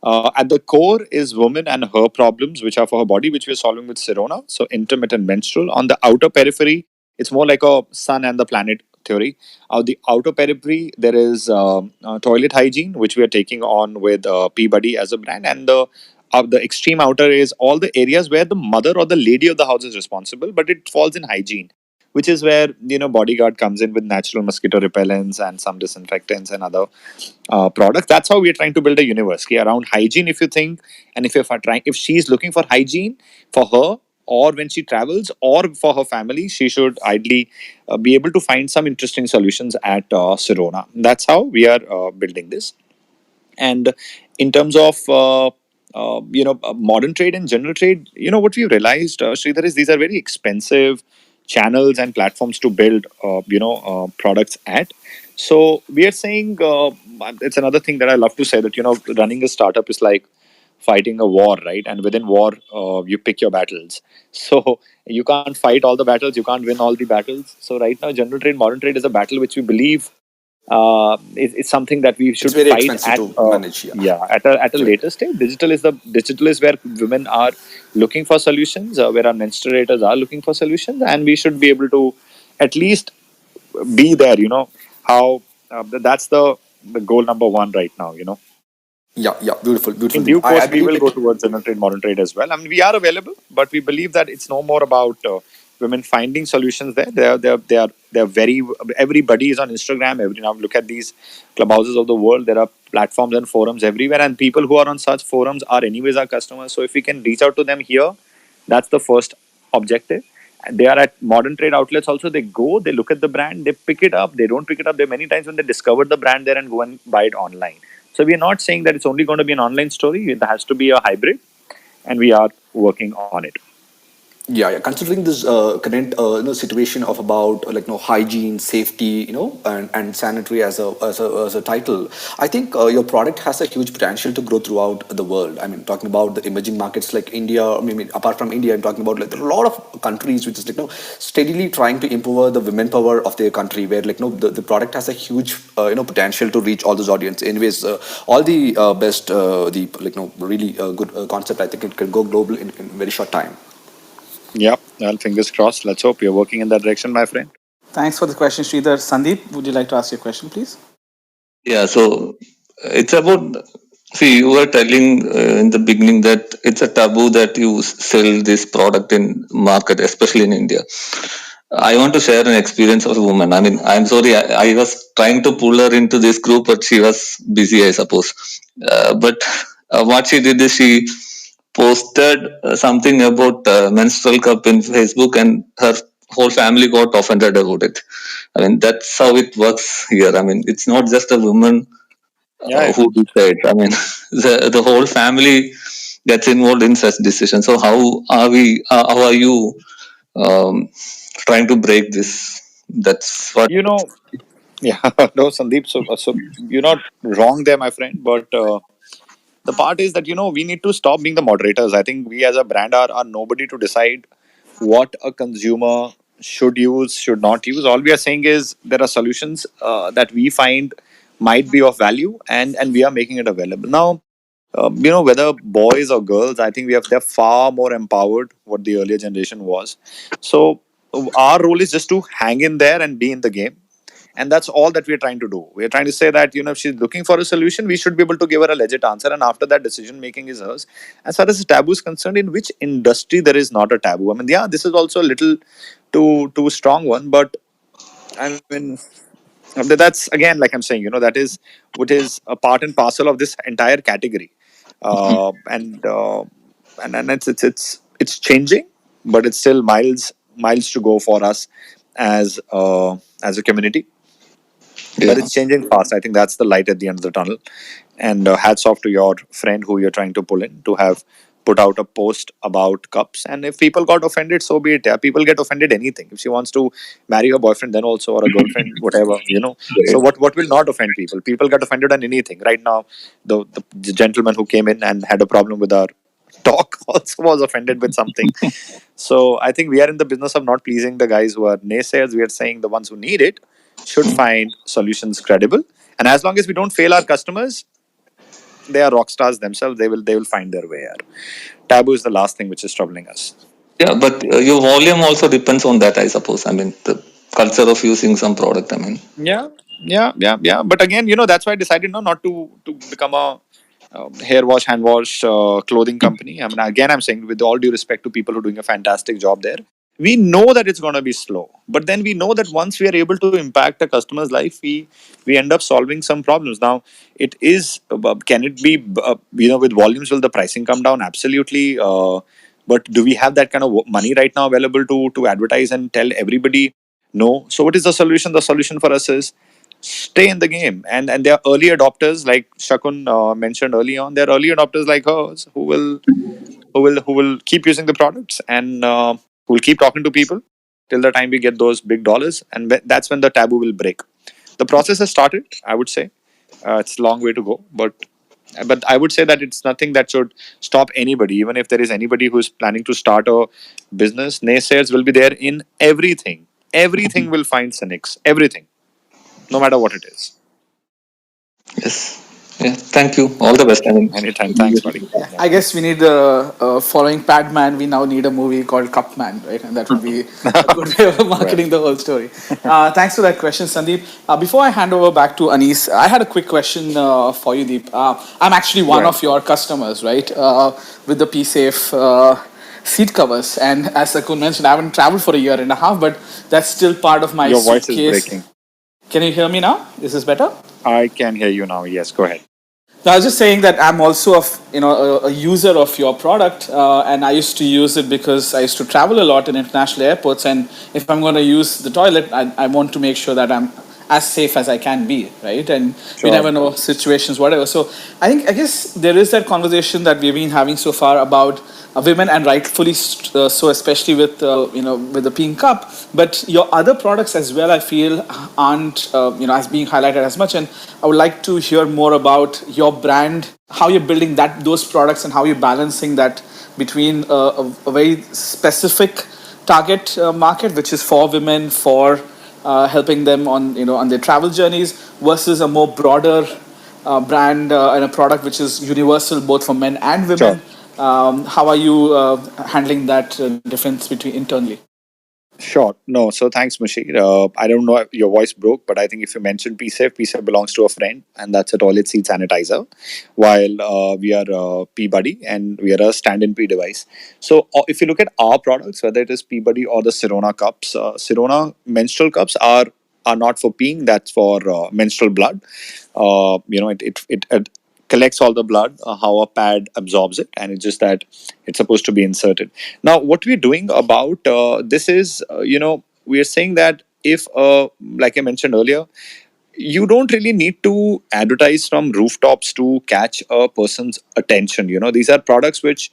At the core is woman and her problems, which are for her body, which we're solving with Sirona. So intermittent menstrual. On the outer periphery, it's more like a sun and the planet theory. The outer periphery, there is toilet hygiene, which we are taking on with Peabody as a brand, and the extreme outer is all the areas where the mother or the lady of the house is responsible, but it falls in hygiene, which is where Bodyguard comes in with natural mosquito repellents and some disinfectants and other products. That's how we're trying to build a universe around hygiene. If you think, and if she's looking for hygiene for her, or when she travels, or for her family, she should ideally be able to find some interesting solutions at Sirona. That's how we are building this. And in terms of modern trade and general trade, what we realized, Sridhar, is these are very expensive channels and platforms to build products at. So we are saying, it's another thing that I love to say, that running a startup is like fighting a war, right? And within war, you pick your battles. So you can't fight all the battles, you can't win all the battles. So right now, general trade, modern trade is a battle which we believe it's something that we It's should very fight expensive at to manage. Yeah, at a right. later stage. Digital is where women are looking for solutions, where our menstruators are looking for solutions, and we should be able to at least be there. How that's the goal number one right now. Yeah, yeah, beautiful, beautiful, In Deep. due I course, we believe will go like towards general trade, modern trade as well. I mean, we are available, but we believe that it's no more about women finding solutions there. They're very, everybody is on Instagram. Every now look at these clubhouses of the world. There are platforms and forums everywhere, and people who are on such forums are anyways our customers. So if we can reach out to them here, that's the first objective. And they are at modern trade outlets also. They go, they look at the brand, they pick it up. They don't pick it up. There are many times when they discover the brand there and go and buy it online. So we are not saying that it's only going to be an online story. It has to be a hybrid, and we are working on it. yeah, yeah. Considering this current situation of about like hygiene, safety, and sanitary as a title, I think your product has a huge potential to grow throughout the world. I mean, talking about the emerging markets like India. I mean, apart from India, I'm talking about like there are a lot of countries which is like steadily trying to empower the women power of their country, where like the product has a huge potential to reach all those audience. Anyways, all the best, the like really good concept. I think it can go global in very short time. Yep. Well, fingers crossed. Let's hope you're working in that direction, my friend. Thanks for the question, Sridhar. Sandeep, would you like to ask your question, please? Yeah, so it's about, see, you were telling in the beginning that it's a taboo that you sell this product in market, especially in India. I want to share an experience of a woman. I mean, I'm sorry, I was trying to pull her into this group, but she was busy, I suppose. But what she did is she posted something about menstrual cup in Facebook, and her whole family got offended about it. I mean, that's how it works here. I mean, it's not just a woman Yeah, yeah. who decides. I mean, the whole family gets involved in such decisions. So how are we? How are you um, trying to break this? That's what. You know, yeah, no, Sandeep. So you're not wrong there, my friend. But the part is that we need to stop being the moderators. I think we as a brand are nobody to decide what a consumer should use, should not use. All we are saying is there are solutions that we find might be of value, and we are making it available now. Whether boys or girls, I think they're far more empowered what the earlier generation was. So our role is just to hang in there and be in the game, and that's all that we're trying to do. We're trying to say that if she's looking for a solution, we should be able to give her a legit answer, and after that, decision making is hers. As far as the taboo is concerned, in which industry there is not a taboo? I mean, yeah, this is also a little too strong one, but I mean, That's again, like I'm saying, that is what is a part and parcel of this entire category. Uh, and uh, and and it's changing, but it's still miles to go for us as a community. But Yeah. it's changing fast. I think that's the light at the end of the tunnel. And hats off to your friend who you're trying to pull in to have put out a post about cups. And if people got offended, so be it. Yeah, people get offended anything. If she wants to marry her boyfriend, then also, or a girlfriend, whatever. So what will not offend people? People get offended on anything. Right now, the gentleman who came in and had a problem with our talk also was offended with something. So I think we are in the business of not pleasing the guys who are naysayers. We are saying the ones who need it should find solutions credible. And as long as we don't fail our customers, they are rock stars themselves. They will find their way out. Taboo is the last thing which is troubling us. Yeah, but your volume also depends on that, I suppose. I mean, the culture of using some product. I mean, Yeah. But again, that's why I decided not to become a hair wash, hand wash, clothing company. I mean, again, I'm saying with all due respect to people who are doing a fantastic job there, we know that it's going to be slow. But then we know that once we are able to impact a customer's life, we end up solving some problems. Now, it is can it be with volumes? Will the pricing come down? Absolutely. But do we have that kind of money right now available to advertise and tell everybody no? So what is the solution? The solution for us is stay in the game, and there are early adopters like Shakun mentioned early on. There are early adopters like hers who will keep using the products and who will keep talking to people till the time we get those big dollars, and that's when the taboo will break. The process has started. I would say it's a long way to go, but I would say that it's nothing that should stop anybody. Even if there is anybody who's planning to start a business, naysayers will be there in everything. Everything will find cynics. Everything, no matter what it is. yes. Yeah. Thank you. All the best. I mean, Anytime. Thanks, buddy. Yeah. I guess we need following Padman. We now need a movie called Cupman, right? And that would be a good way of Well, marketing the whole story. Thanks for that question, Sandeep. Before I hand over back to Anis, I had a quick question for you, Deep. I'm actually one well, of your customers, right? With the P-Safe seat covers, and as Sakun mentioned, I haven't traveled for a year and a half, but that's still part of my your voice is suitcase. breaking. Can you hear me now? Is this better? I can hear you now. Yes, go ahead. No, I was just saying that I'm also a user of your product, and I used to use it because I used to travel a lot in international airports, and if I'm going to use the toilet, I want to make sure that I'm as safe as I can be, right? And we Sure. never know situations, whatever. So I guess there is that conversation that we've been having so far about women, and rightfully so, especially with with the pink cup. But your other products as well, I feel, aren't as being highlighted as much. And I would like to hear more about your brand, how you're building those products, and how you're balancing that between a very specific target market, which is for women, for helping them on their travel journeys, versus a more broader brand and a product which is universal both for men and Sure. women. How are you handling that difference between internally? Sure. No, so thanks, Mushir. I don't know if your voice broke, but I think if you mentioned PSAFE, PSAFE belongs to a friend, and that's a toilet seat sanitizer, while we are P-Buddy, and we are a stand-in P device. So if you look at our products, whether it is P-Buddy or the Sirona cups, Sirona menstrual cups are not for peeing, that's for menstrual blood. It collects all the blood, how a pad absorbs it, and it's just that it's supposed to be inserted. Now, what we're doing about this is, we are saying that if, like I mentioned earlier, you don't really need to advertise from rooftops to catch a person's attention. These are products which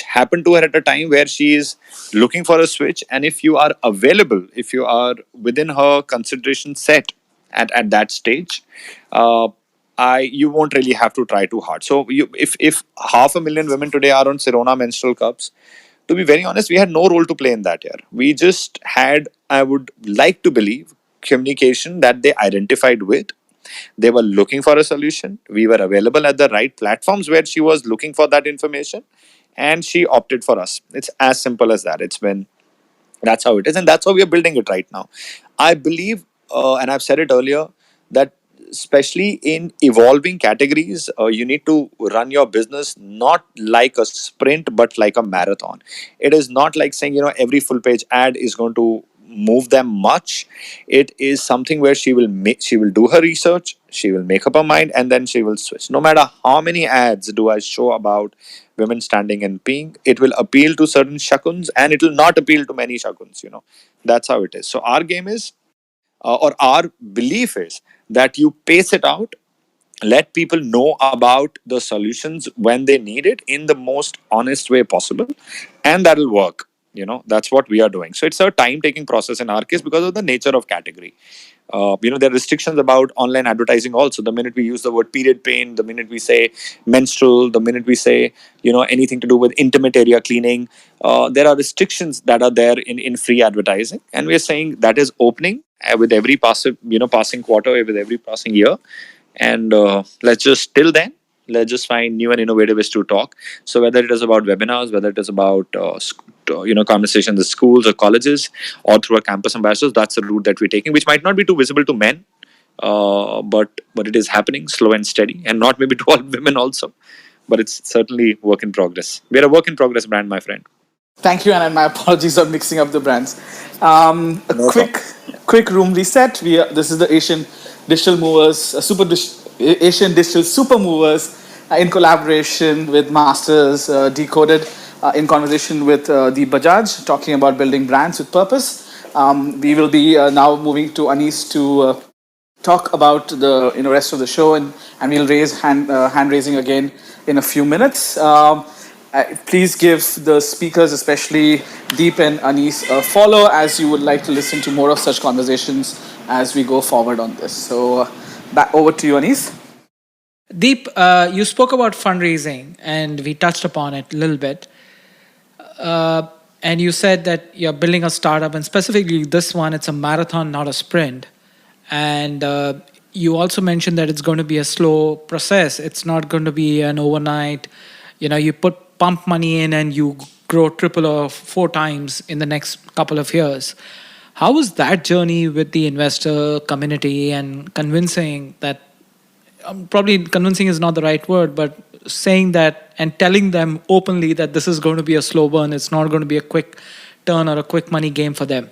happen to her at a time where she is looking for a switch, and if you are available, if you are within her consideration set at that stage, uh, I you won't really have to try too hard. So if 500,000 women today are on Sirona menstrual cups, to be very honest, we had no role to play in that year. We just had, I would like to believe, communication that they identified with. They were looking for a solution. We were available at the right platforms where she was looking for that information, and she opted for us. It's as simple as that. It's been That's how it is, and that's how we are building it right now. I believe, and I've said it earlier, that especially in evolving categories, you need to run your business not like a sprint but like a marathon. It is not like saying every full page ad is going to move them much. It is something where she will do her research, she will make up her mind, and then she will switch. No matter how many ads do I show about women standing and peeing, it will appeal to certain shakuns and it will not appeal to many shakuns. That's how it is. So our game is, or our belief is, that you pace it out, let people know about the solutions when they need it in the most honest way possible, and that'll work. That's what we are doing. So it's a time taking process in our case because of the nature of category. There are restrictions about online advertising also. The minute we use the word period pain, the minute we say menstrual, the minute we say anything to do with intimate area cleaning, there are restrictions that are there in free advertising, and we are saying that is opening with every passing quarter, with every passing year. And let's just till then, let's just find new and innovative ways to talk. So whether it is about webinars, whether it is about conversations in schools or colleges, or through our campus ambassadors, that's the route that we're taking, which might not be too visible to men, but it is happening slow and steady, and not maybe to all women also, but it's certainly work in progress. We're a work in progress brand, my friend. Thank you, and my apologies on mixing up the brands. A No problem. quick room reset. This is the Asian Digital Movers, Asian Digital Super Movers, in collaboration with Masters Decoded, in conversation with Deep Bajaj, talking about building brands with purpose. We will be now moving to Anis to talk about the rest of the show, and we'll raise hand raising again in a few minutes. Please give the speakers, especially Deep and Anis, a follow, as you would like to listen to more of such conversations as we go forward on this. So back over to you, Anis. Deep, you spoke about fundraising, and we touched upon it a little bit. And you said that you're building a startup, and specifically this one, it's a marathon, not a sprint. And you also mentioned that it's going to be a slow process. It's not going to be an overnight. You pump money in and you grow triple or four times in the next couple of years. How was that journey with the investor community and convincing that? Probably convincing is not the right word, but saying that and telling them openly that this is going to be a slow burn. It's not going to be a quick turn or a quick money game for them.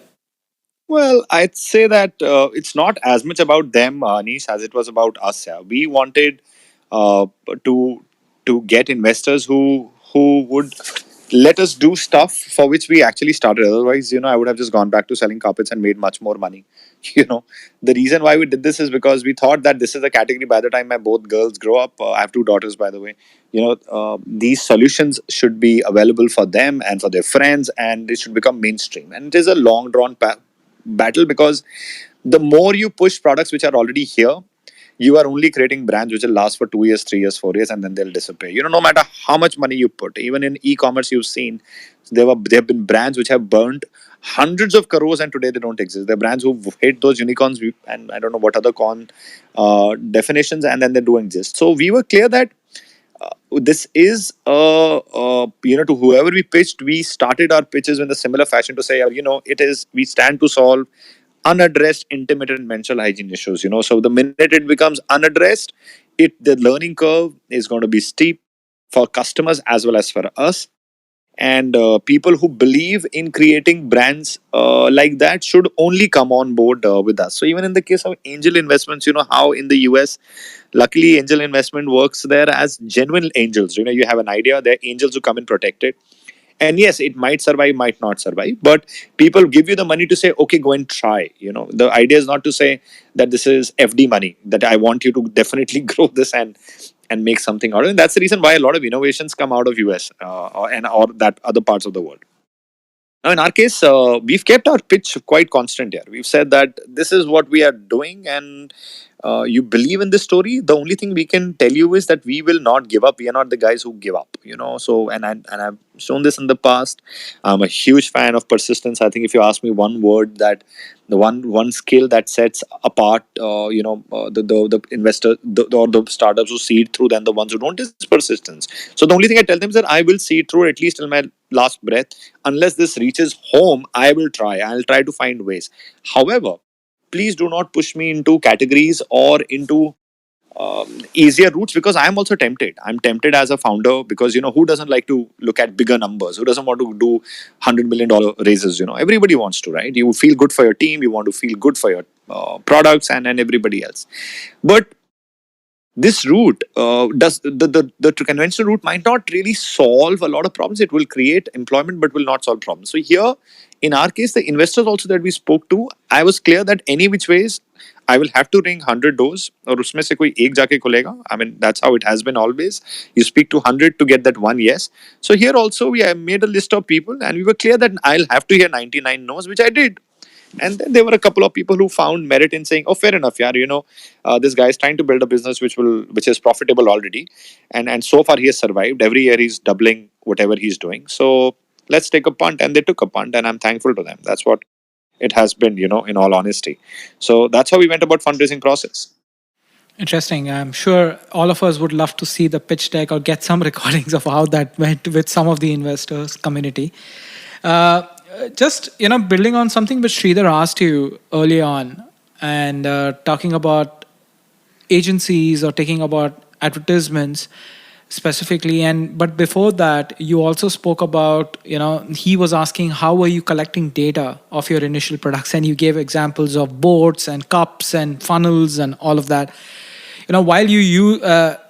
Well, I'd say that it's not as much about them, Anish, as it was about us. Yeah. We wanted uh, to to get investors who would let us do stuff for which we actually started. Otherwise, I would have just gone back to selling carpets and made much more money. You know, the reason why we did this is because we thought that this is a category. By the time my both girls grow up, I have two daughters, by the way. These solutions should be available for them and for their friends, and they should become mainstream. And it is a long drawn battle, because the more you push products which are already here, you are only creating brands which will last for 2 years, 3 years, 4 years, and then they'll disappear. No matter how much money you put, even in e-commerce, you've seen there have been brands which have burned hundreds of crores, and today they don't exist. There are brands who've hit those unicorns, and I don't know what other definitions, and then they don't exist. So we were clear that this is to whoever we pitched, we started our pitches in a similar fashion to say, it is, we stand to solve unaddressed intimate and menstrual hygiene issues. So the minute it becomes unaddressed, the learning curve is going to be steep for customers as well as for us. And people who believe in creating brands like that should only come on board with us. So even in the case of angel investments, how in the US, luckily angel investment works there as genuine angels. You have an idea, they're angels who come and protect it. And yes, it might survive, might not survive, but people give you the money to say, okay, go and try. The idea is not to say that this is FD money, that I want you to definitely grow this and make something out of it. And that's the reason why a lot of innovations come out of US or that other parts of the world. Now, in our case, we've kept our pitch quite constant here. We've said that this is what we are doing, and you believe in this story. The only thing we can tell you is that we will not give up. We are not the guys who give up. So, and I've shown this in the past. I'm a huge fan of persistence. I think if you ask me one word, that the one skill that sets apart, the investor, or the startups who see it through than the ones who don't, is persistence. So the only thing I tell them is that I will see it through at least till my last breath. Unless this reaches home, I will try. I'll try to find ways. However, please do not push me into categories or into easier routes, because I am also tempted. I'm tempted as a founder, because who doesn't like to look at bigger numbers? Who doesn't want to do $100 million raises? Everybody wants to, right? You feel good for your team. You want to feel good for your products and everybody else. But this route does the conventional route might not really solve a lot of problems. It will create employment but will not solve problems. So here, in our case, the investors also that we spoke to, I was clear that any which ways I will have to ring 100 doors, और उसमें से कोई एक जाके खुलेगा. I mean, that's how it has been always. You speak to 100 to get that one yes. So here also we have made a list of people, and we were clear that I'll have to hear 99 no's, which I did. And then there were a couple of people who found merit in saying, "Oh, fair enough, yeah, this guy is trying to build a business which is profitable already, and so far he has survived. Every year he's doubling whatever he's doing. So let's take a punt." And they took a punt, and I'm thankful to them. That's what it has been, in all honesty. So that's how we went about fundraising process. Interesting. I'm sure all of us would love to see the pitch deck or get some recordings of how that went with some of the investors community. Uh, just building on something which Sridhar asked you early on, and talking about agencies or taking about advertisements specifically, and but before that you also spoke about, he was asking how were you collecting data of your initial products, and you gave examples of boards and cups and funnels and all of that. While you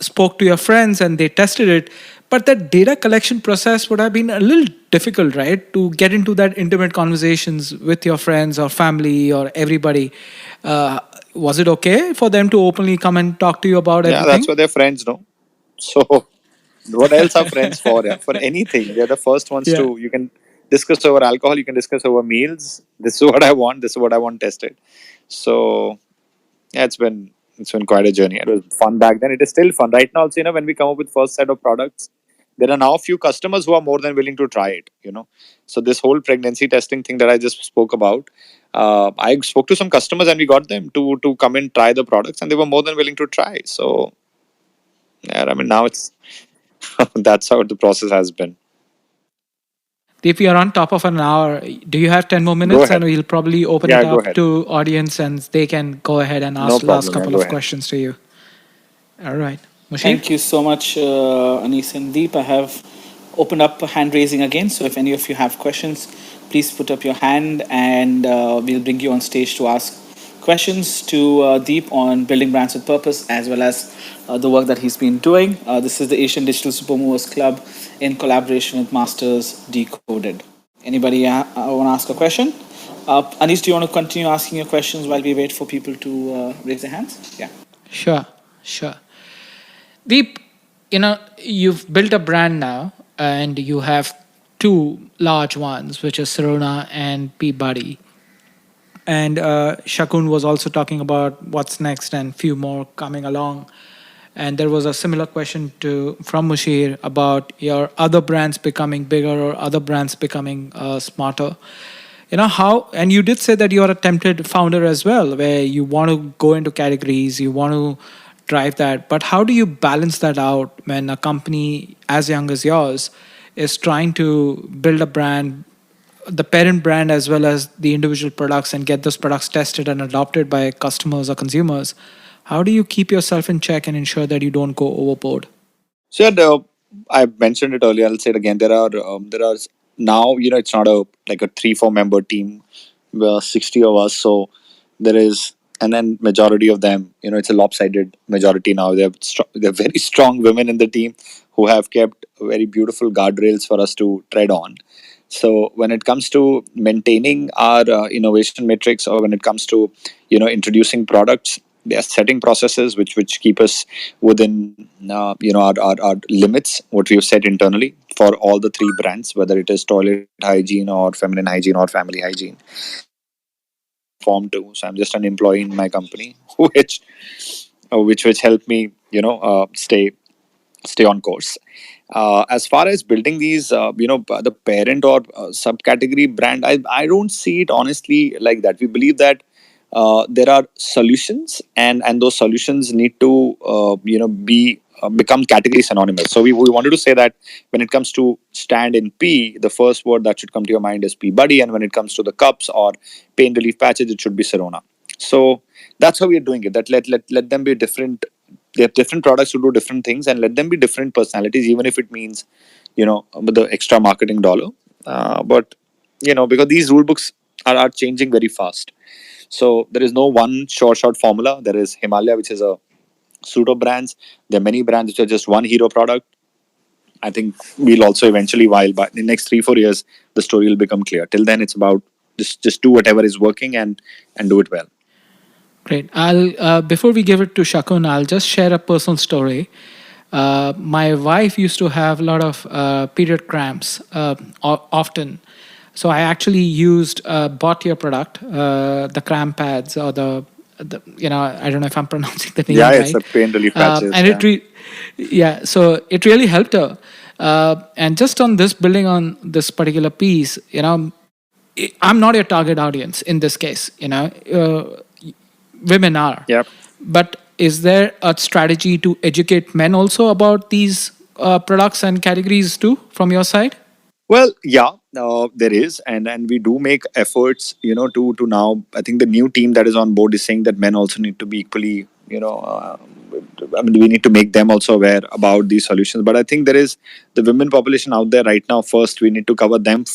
spoke to your friends and they tested it, but that data collection process would have been a little difficult, right, to get into that intimate conversations with your friends or family or everybody. Was it okay for them to openly come and talk to you about Yeah, that's everything? what their friends know. So what else are friends for? Yeah? For anything, they're the first ones Yeah. to. You can discuss over alcohol. You can discuss over meals. This is what I want. This is what I want tested. So yeah, it's been quite a journey. It was fun back then. It is still fun right now. Also, when we come up with first set of products, there are now a few customers who are more than willing to try it. So this whole pregnancy testing thing that I just spoke about, I spoke to some customers and we got them to come and try the products, and they were more than willing to try. So yeah, I mean now it's that's how the process has been. If you're on top of an hour, do you have 10 more Go minutes? And ahead. we'll probably open Yeah, it go up ahead. to audience and they can go ahead and No ask last problem. Yeah, couple go of ahead. questions to you. All right. Mushir? Thank you so much, Anis and Deep. I have opened up hand raising again. So if any of you have questions, please put up your hand and we'll bring you on stage to ask questions to Deep on building brands with purpose, as well as the work that he's been doing. This is the Asian Digital Supermovers Club in collaboration with Masters Decoded. Anybody want to ask a question? Anis, do you want to continue asking your questions while we wait for people to raise their hands? Yeah. Sure. Sure. Deep, you've built a brand now and you have two large ones, which is Sirona and Peabody. And Shakun was also talking about what's next and few more coming along. And there was a similar question to from Mushir about your other brands becoming bigger or other brands becoming smarter. How, and you did say that you are a tempted founder as well, where you want to go into categories, you want to drive that. But how do you balance that out when a company as young as yours is trying to build a brand, the parent brand as well as the individual products, and get those products tested and adopted by customers or consumers? How do you keep yourself in check and ensure that you don't go overboard? So yeah, I mentioned it earlier. I'll say it again. There are now, it's not a like a 3-4 member team. We're 60 of us, so there is, and then majority of them, it's a lopsided majority now. They're very strong women in the team who have kept very beautiful guardrails for us to tread on. So when it comes to maintaining our innovation metrics, or when it comes to introducing products, they are setting processes which keep us within our limits, what we have set internally for all the three brands, whether it is toilet hygiene or feminine hygiene or family hygiene. Form too. So I'm just an employee in my company, which helped me stay on course. As far as building these, the parent or subcategory brand, I don't see it honestly like that. We believe that there are solutions, and those solutions need to, be become category synonymous. So we wanted to say that when it comes to stand in P, the first word that should come to your mind is P Buddy, and when it comes to the cups or pain relief patches, it should be Sirona. So that's how we are doing it. That let them be different they have different products to do different things, and let them be different personalities, even if it means, with the extra marketing dollar. But because these rule books are changing very fast, so there is no one short formula. There is Himalaya, which is a suite of brands. There are many brands which are just one hero product. I think we'll also eventually, while by the next 3-4 years, the story will become clear. Till then, it's about just do whatever is working and do it well. Great. I'll before we give it to Shakun, I'll just share a personal story. My wife used to have a lot of period cramps often, so I actually used bought your product, the cramp pads or the I don't know if I'm pronouncing the Yeah, name it's a right, pain relief patches. and Yeah, yeah, so it really helped her. And just on this, building on this particular piece, I'm not your target audience in this case. Women are. yeah. But is there a strategy to educate men also about these products and categories too from your side? Well, yeah, there is, and we do make efforts, to now. I think the new team that is on board is saying that men also need to be equally, I mean, we need to make them also aware about these solutions. But I think there is the women population out there right now. First, we need to cover them,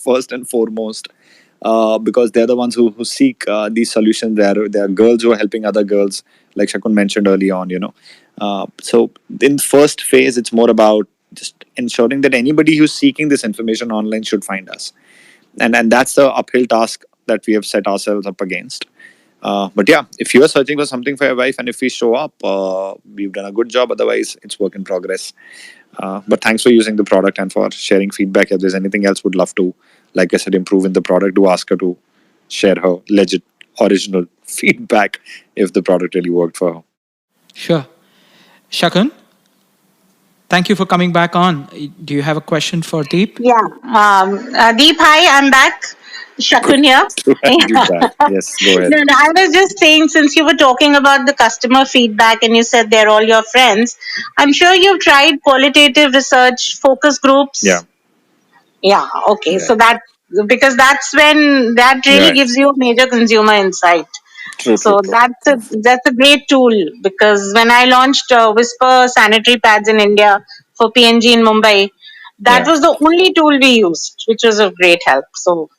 first and foremost, because they're the ones who seek these solutions. There are girls who are helping other girls, like Shakun mentioned early on. So in first phase, it's more about just ensuring that anybody who's seeking this information online should find us, and that's the uphill task that we have set ourselves up against. But yeah, if you are searching for something for your wife, and if we show up, we've done a good job. Otherwise, it's work in progress. But thanks for using the product and for sharing feedback. If there's anything else, would love to, like I said, improve in the product. Do ask her to share her legit, original feedback if the product really worked for her. Sure. Shakun, thank you for coming back on. Do you have a question for Deep? Yeah. Deep, hi, I'm back. Shakun here. Deep dive. Yes, go ahead. No, no, I was just saying, since you were talking about the customer feedback and you said they're all your friends, I'm sure you've tried qualitative research focus Yeah, groups. Yeah, okay. right, So that, because that's when that really right. gives you a major consumer insight. True, true, So true. that's a great tool, because when I launched Whisper sanitary pads in India for PNG in Mumbai, that Yeah. was the only tool we used, which was of great help. So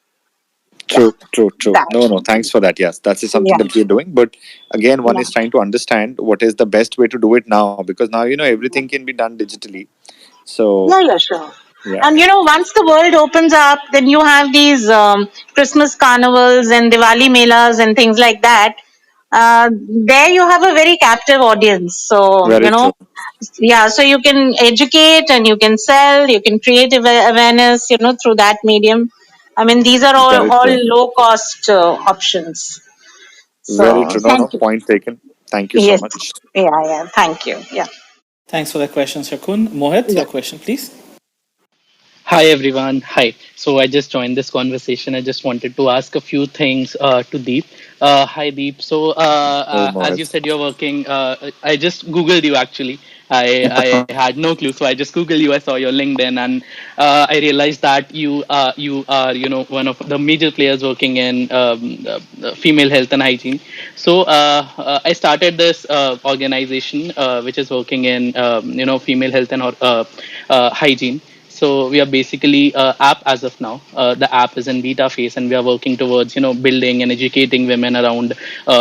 yeah, True, true, true. that No, no, thanks for that. Yes, that is something yeah, that we're doing. But again, one yeah, is trying to understand what is the best way to do it now, because now, everything can be done digitally. So, yeah, yeah, sure. yeah, And yeah. once the world opens up, then you have these Christmas carnivals and Diwali melas and things like that. There you have a very captive audience. So, Very true. yeah, so you can educate and you can sell, you can create awareness, through that medium. I mean, these are all, Very true. low cost options. Very So, true. No, no, thank you. point taken. Thank you so Yes. much. Yeah, yeah. Thank you. Yeah. Thanks for that question, Shakun. Mohit, Yeah. your question, please. Hi everyone. Hi. So I just joined this conversation. I just wanted to ask a few things to Deep. Hi Deep. So Hey, as you Mohit. said, you're working. I just googled you actually. I had no clue, so I just googled you. I saw your LinkedIn, and I realized that you are one of the major players working in female health and hygiene. So I started this organization which is working in female health and hygiene. So we are basically app as of now. The app is in beta phase, and we are working towards building and educating women around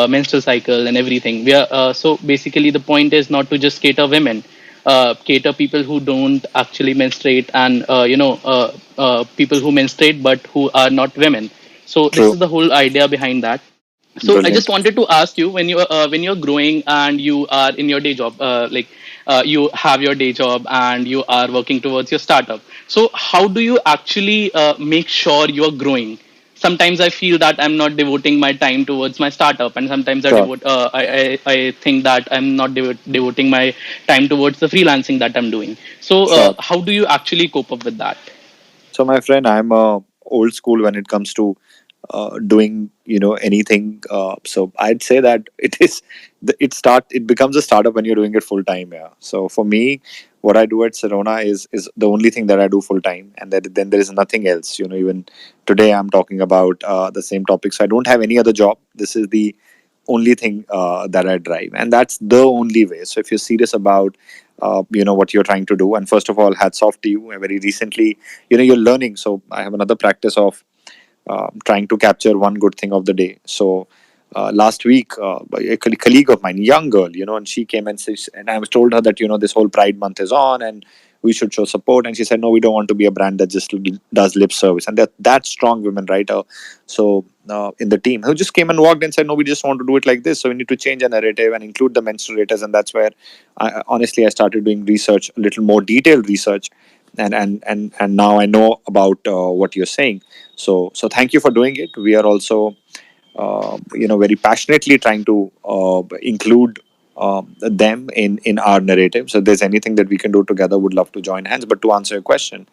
menstrual cycle and everything. We are so basically the point is not to just cater women, cater people who don't actually menstruate, and people who menstruate but who are not women. So this True. is the whole idea behind that. So I just Brilliant. wanted to ask you, when you're growing and you are in your day job, you have your day job and you are working towards your startup. So how do you actually make sure you're growing? Sometimes I feel that I'm not devoting my time towards my startup, and sometimes Sure, I think that I'm not devoting my time towards the freelancing that I'm doing. So sure. how do you actually cope up with that? So, my friend, I'm old school when it comes to doing anything. So I'd say that it is it becomes a startup when you're doing it full time. Yeah. So for me, what I do at Sirona is the only thing that I do full time, and then there is nothing else. Even today I'm talking about the same topic. So I don't have any other job. This is the only thing that I drive, and that's the only way. So if you're serious about what you're trying to do, and first of all, hats off to you. Very recently, you're learning. So I have another practice of trying to capture one good thing of the day. So last week, a colleague of mine, young girl, and she came and says, and I was told her that this whole Pride Month is on and we should show support. And she said, no, we don't want to be a brand that just does lip service. And that strong women, right? In the team, who just came and walked and said, no, we just want to do it like this. So we need to change a narrative and include the menstruators. And that's where, honestly, I started doing research, a little more detailed research, and now I know about what you're saying. So thank you for doing it. We are also very passionately trying to include them in our narrative. So if there's anything that we can do together, would love to join hands. But to answer your question,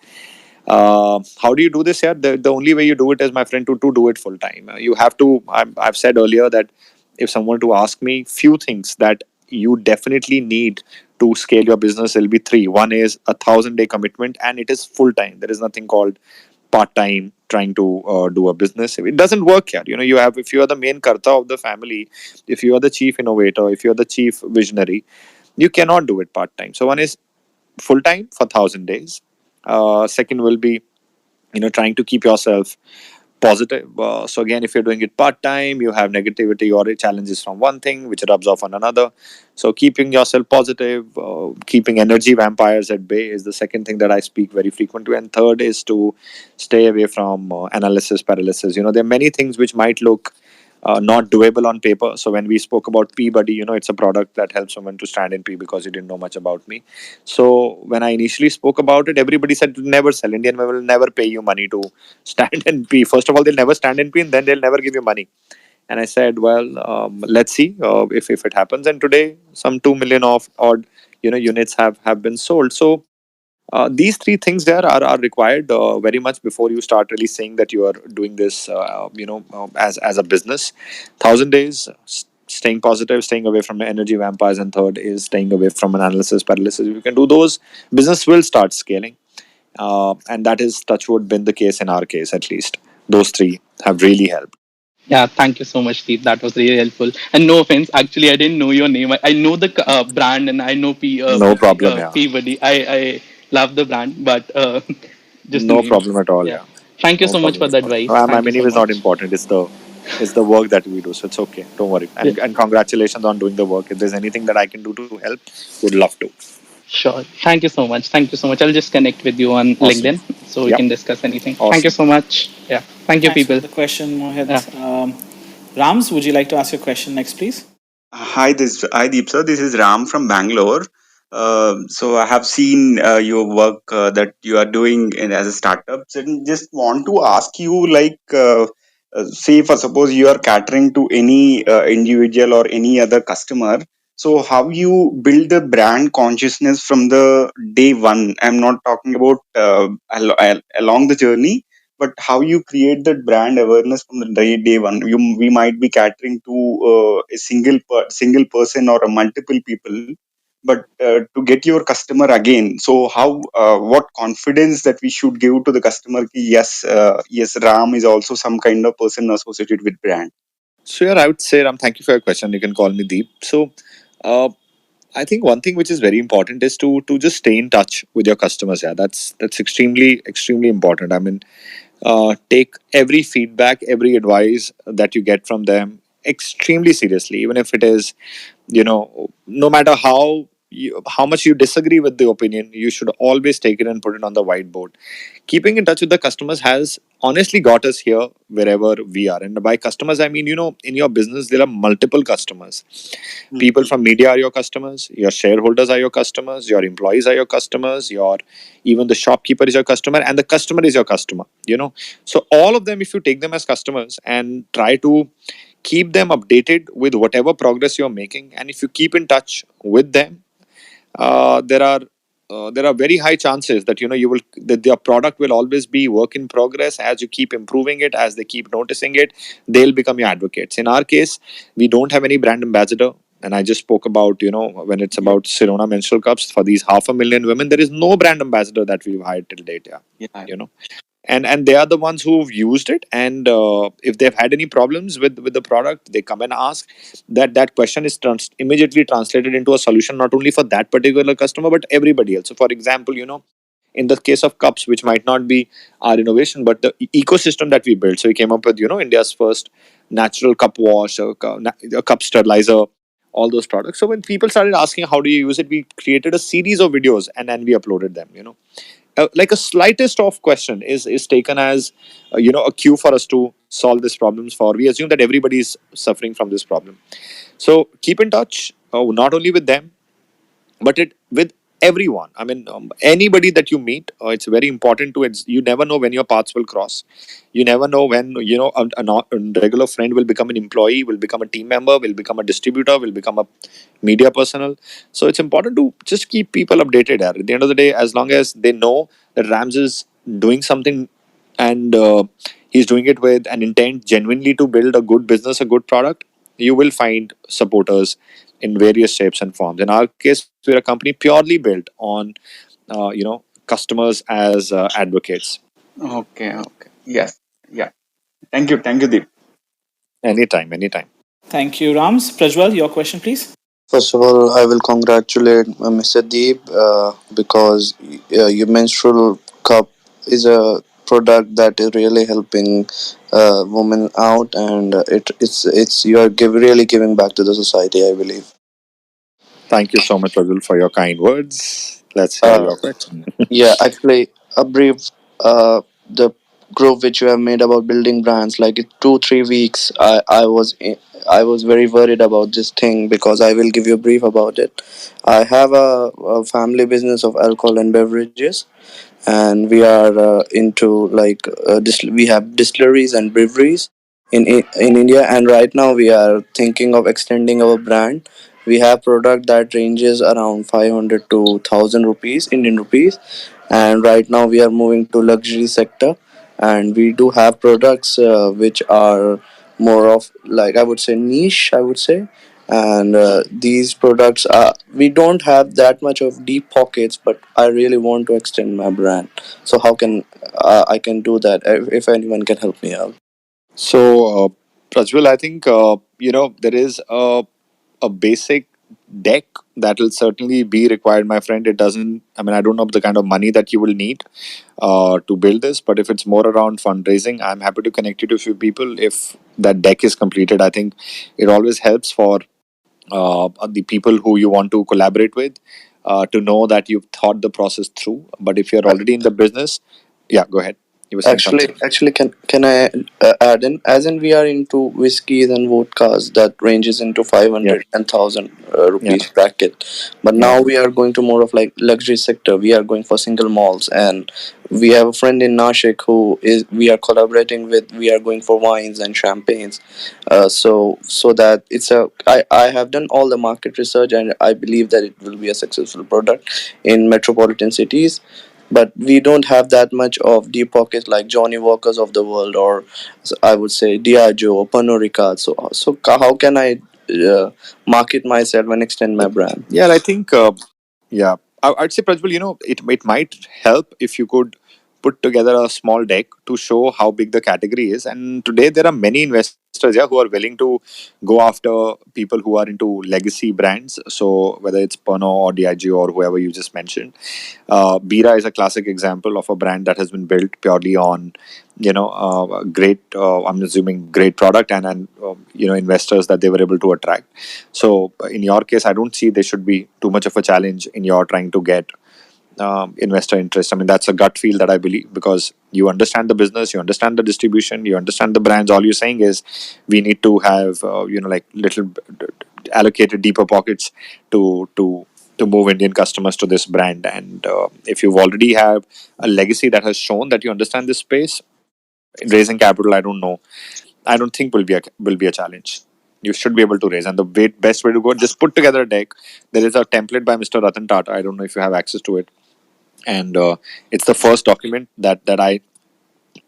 how do you do this here? The only way you do it is, my friend, to do it full time. You have to. I've said earlier that if someone to ask me few things that you definitely need to scale your business, it'll be three. One is 1,000-day commitment, and it is full time. There is nothing called part time trying to do a business. It doesn't work here. You have, if you are the main karta of the family, if you are the chief innovator, if you are the chief visionary, you cannot do it part time. So one is full time for 1,000 days. Second will be trying to keep yourself positive. So again, if you're doing it part time, you have negativity or challenges from one thing which rubs off on another. So keeping yourself positive, keeping energy vampires at bay is the second thing that I speak very frequently. And third is to stay away from analysis paralysis. There are many things which might look not doable on paper. So when we spoke about P Buddy, it's a product that helps someone to stand in P because you didn't know much about me. So when I initially spoke about it, everybody said, never sell. Indian women will never pay you money to stand in P. First of all, they'll never stand in P, and then they'll never give you money. And I said, well, let's see if it happens. And today, some 2 million of odd units have been sold. So these three things there are required very much before you start really saying that you are doing this, as a business. 1,000 days, staying positive, staying away from energy vampires, and third is staying away from an analysis paralysis. If you can do those, business will start scaling, and that is touchwood been the case in our case at least. Those three have really helped. Yeah, thank you so much, Steve. That was really helpful. And no offense, actually, I didn't know your name. I know the brand, and I know No problem, yeah. Peabody. I love the brand, but just the No name. problem at all, Yeah. yeah. Thank you No so much problem for at the all. advice. My Thank you so name is not much. important. It's the work that we do. So it's okay. Don't worry. Yeah, And congratulations on doing the work. If there's anything that I can do to help, would love to. sure. Thank you so much. Thank you so much. I'll just connect with you on Awesome. LinkedIn so we Yep. can discuss anything. Thank you Awesome. so much. Yeah. Thank you, Thanks for people. the question, Yeah. Mohit. Rams, would you like to ask your question next, please? Hi Deep sir. This is Ram from Bangalore. So I have seen your work that you are doing as a startup. So just want to ask you, like, say for suppose you are catering to any individual or any other customer. So how you build the brand consciousness from the day one? I'm not talking about along the journey, but how you create that brand awareness from the day one. We might be catering to a single person or a multiple people, but to get your customer again, so how what confidence that we should give to the customer ki, yes, Ram is also some kind of person associated with brand. So yeah, I would say, Ram, thank you for your question. You can call me Deep. So uh, I think one thing which is very important is to just stay in touch with your customers. Yeah, that's extremely important. I mean, take every feedback, every advice that you get from them extremely seriously, even if it is, no matter how much you disagree with the opinion, you should always take it and put it on the whiteboard. Keeping in touch with the customers has honestly got us here wherever we are. And by customers, I mean, in your business, there are multiple customers. People from media are your customers, your shareholders are your customers, your employees are your customers, your even the shopkeeper is your customer, and the customer is your customer. So all of them, if you take them as customers and try to keep them updated with whatever progress you're making, and if you keep in touch with them, uh, there are there are very high chances that that your product will always be work in progress. As you keep improving it, as they keep noticing it, they'll become your advocates. In our case, we don't have any brand ambassador, and I just spoke about, when it's about Sirona menstrual cups for these 500,000 women, there is no brand ambassador that we've hired till date. Yeah, Yeah. you know and they are the ones who've used it, and if they've had any problems with the product, they come and ask. That question is immediately translated into a solution, not only for that particular customer but everybody else. So for example, in the case of cups, which might not be our innovation but the ecosystem that we built. So we came up with India's first natural cup wash, a cup sterilizer, all those products. So when people started asking how do you use it, we created a series of videos, and then we uploaded them. Like a slightest of question is taken as a cue for us to solve these problems. For we assume that everybody is suffering from this problem. So keep in touch, not only with them but it with everyone. I mean, anybody that you meet, it's very important to. You never know when your paths will cross. You never know when a regular friend will become an employee, will become a team member, will become a distributor, will become a media personnel. So it's important to just keep people updated. At the end of the day, as long as they know that Rams is doing something, and he's doing it with an intent genuinely to build a good business, a good product, you will find supporters in various shapes and forms. In our case, we're a company purely built on customers as advocates. Okay, okay. Yes. Yeah. Thank you, Deep. Anytime, anytime. Thank you, Rams. Prajwal, your question, please. First of all, I will congratulate Mr. Deep because your menstrual cup is a product that is really helping women out, and it's you are really giving back to the society, I believe. Thank you so much, Rajul, for your kind words. Let's hear Uh, your question. Yeah, actually, a brief the group which you have made about building brands, like in 2 3 weeks, I was very worried about this thing because I will give you a brief about it. I have a family business of alcohol and beverages, and we are into like we have distilleries and breweries in India, and right now we are thinking of extending our brand. We have product that ranges around 500 to 1000 rupees, Indian rupees, and right now we are moving to luxury sector, and we do have products which are more of, like, I would say, niche, I would say. And these products are, we don't have that much of deep pockets, but I really want to extend my brand. So how can I can do that if anyone can help me out? So, Prajwal, I think there is a basic deck that will certainly be required, my friend. It doesn't. I mean, I don't know the kind of money that you will need to build this, but if it's more around fundraising, I'm happy to connect you to a few people. If that deck is completed, I think it always helps for the people who you want to collaborate with to know that you've thought the process through. But if you're already in the business, yeah, go ahead. You were saying something. Actually, can I add in? As in, we are into whiskeys and vodkas that ranges into Yeah, 500 and 1000 yeah, rupees bracket. But yeah. now we are going to more of like luxury sector. We are going for single malls, and we have a friend in Nashik who is we are collaborating with. We are going for wines and champagnes. So that it's a. I have done all the market research, and I believe that it will be a successful product in metropolitan cities, but we don't have that much of deep pockets like Johnny Walkers of the world, or I would say Diageo or Pernod Ricard. So how can I market myself and extend my brand? Yeah, I think, yeah, I'd say, Prajwal, it might help if you could put together a small deck to show how big the category is. And today there are many investors, yeah, who are willing to go after people who are into legacy brands. So whether it's Pernod or Diageo or whoever you just mentioned, Bira is a classic example of a brand that has been built purely on, great. I'm assuming great product and investors that they were able to attract. So in your case, I don't see there should be too much of a challenge in your trying to get investor interest. I mean, that's a gut feel that I believe, because you understand the business, you understand the distribution, you understand the brands. All you're saying is we need to have like little allocated deeper pockets to move Indian customers to this brand. And if you've already have a legacy that has shown that you understand this space, raising capital, I don't know. I don't think will be a challenge. You should be able to raise, and the best way to go, just put together a deck. There is a template by Mr. Ratan Tata. I don't know if you have access to it, and it's the first document that I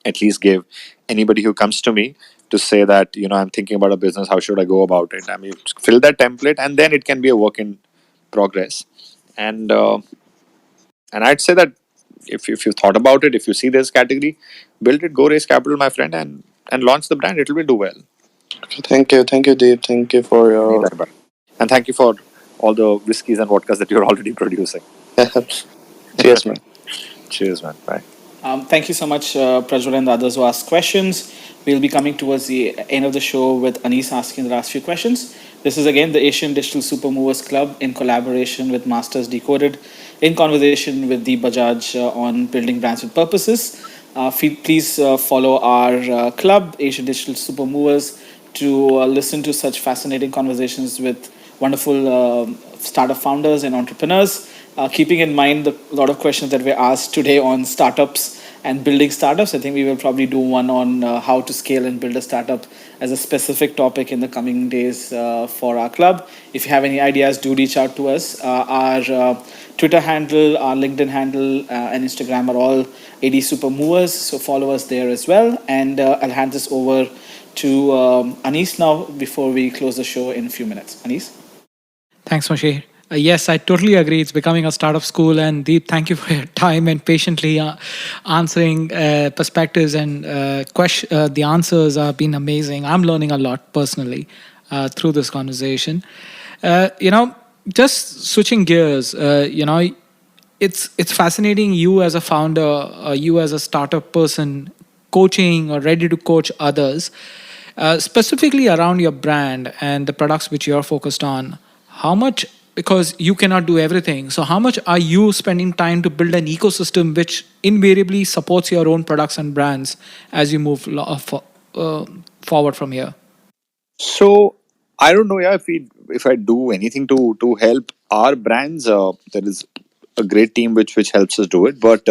at least give anybody who comes to me to say that I'm thinking about a business. How should I go about it? I mean, fill that template, and then it can be a work in progress. And I'd say that if you thought about it, if you see this category, build it, go raise capital, my friend, and launch the brand. It will be do well. Thank you, Deep. Thank you for your. Anytime, bye. And thank you for all the whiskeys and vodkas that you're already producing. Cheers, man. Cheers, man. Bye. Thank you so much, Prajwal and the others who asked questions. We'll be coming towards the end of the show with Anis asking the last few questions. This is again the Asian Digital Super Movers Club in collaboration with Masters Decoded, in conversation with Deep Bajaj on building brands with purposes. Please follow our club, Asian Digital Super Movers, to listen to such fascinating conversations with wonderful startup founders and entrepreneurs. Keeping in mind the lot of questions that were asked today on startups and building startups, I think we will probably do one on how to scale and build a startup as a specific topic in the coming days for our club. If you have any ideas, do reach out to us. Our Twitter handle, our LinkedIn handle, and Instagram are all AD Super Movers, so follow us there as well. And I'll hand this over to Anis now before we close the show in a few minutes. Anis? Thanks, Moshe. Yes, I totally agree. It's becoming a startup school. And Deep, thank you for your time and patiently answering perspectives and the answers have been amazing. I'm learning a lot personally through this conversation. You know, just switching gears, you know, it's fascinating you as a founder, you as a startup person, coaching or ready to coach others, specifically around your brand and the products which you're focused on. How much, because you cannot do everything, so how much are you spending time to build an ecosystem which invariably supports your own products and brands as you move forward from here? So I don't know, yeah, if I do anything to help our brands, there is a great team which helps us do it. But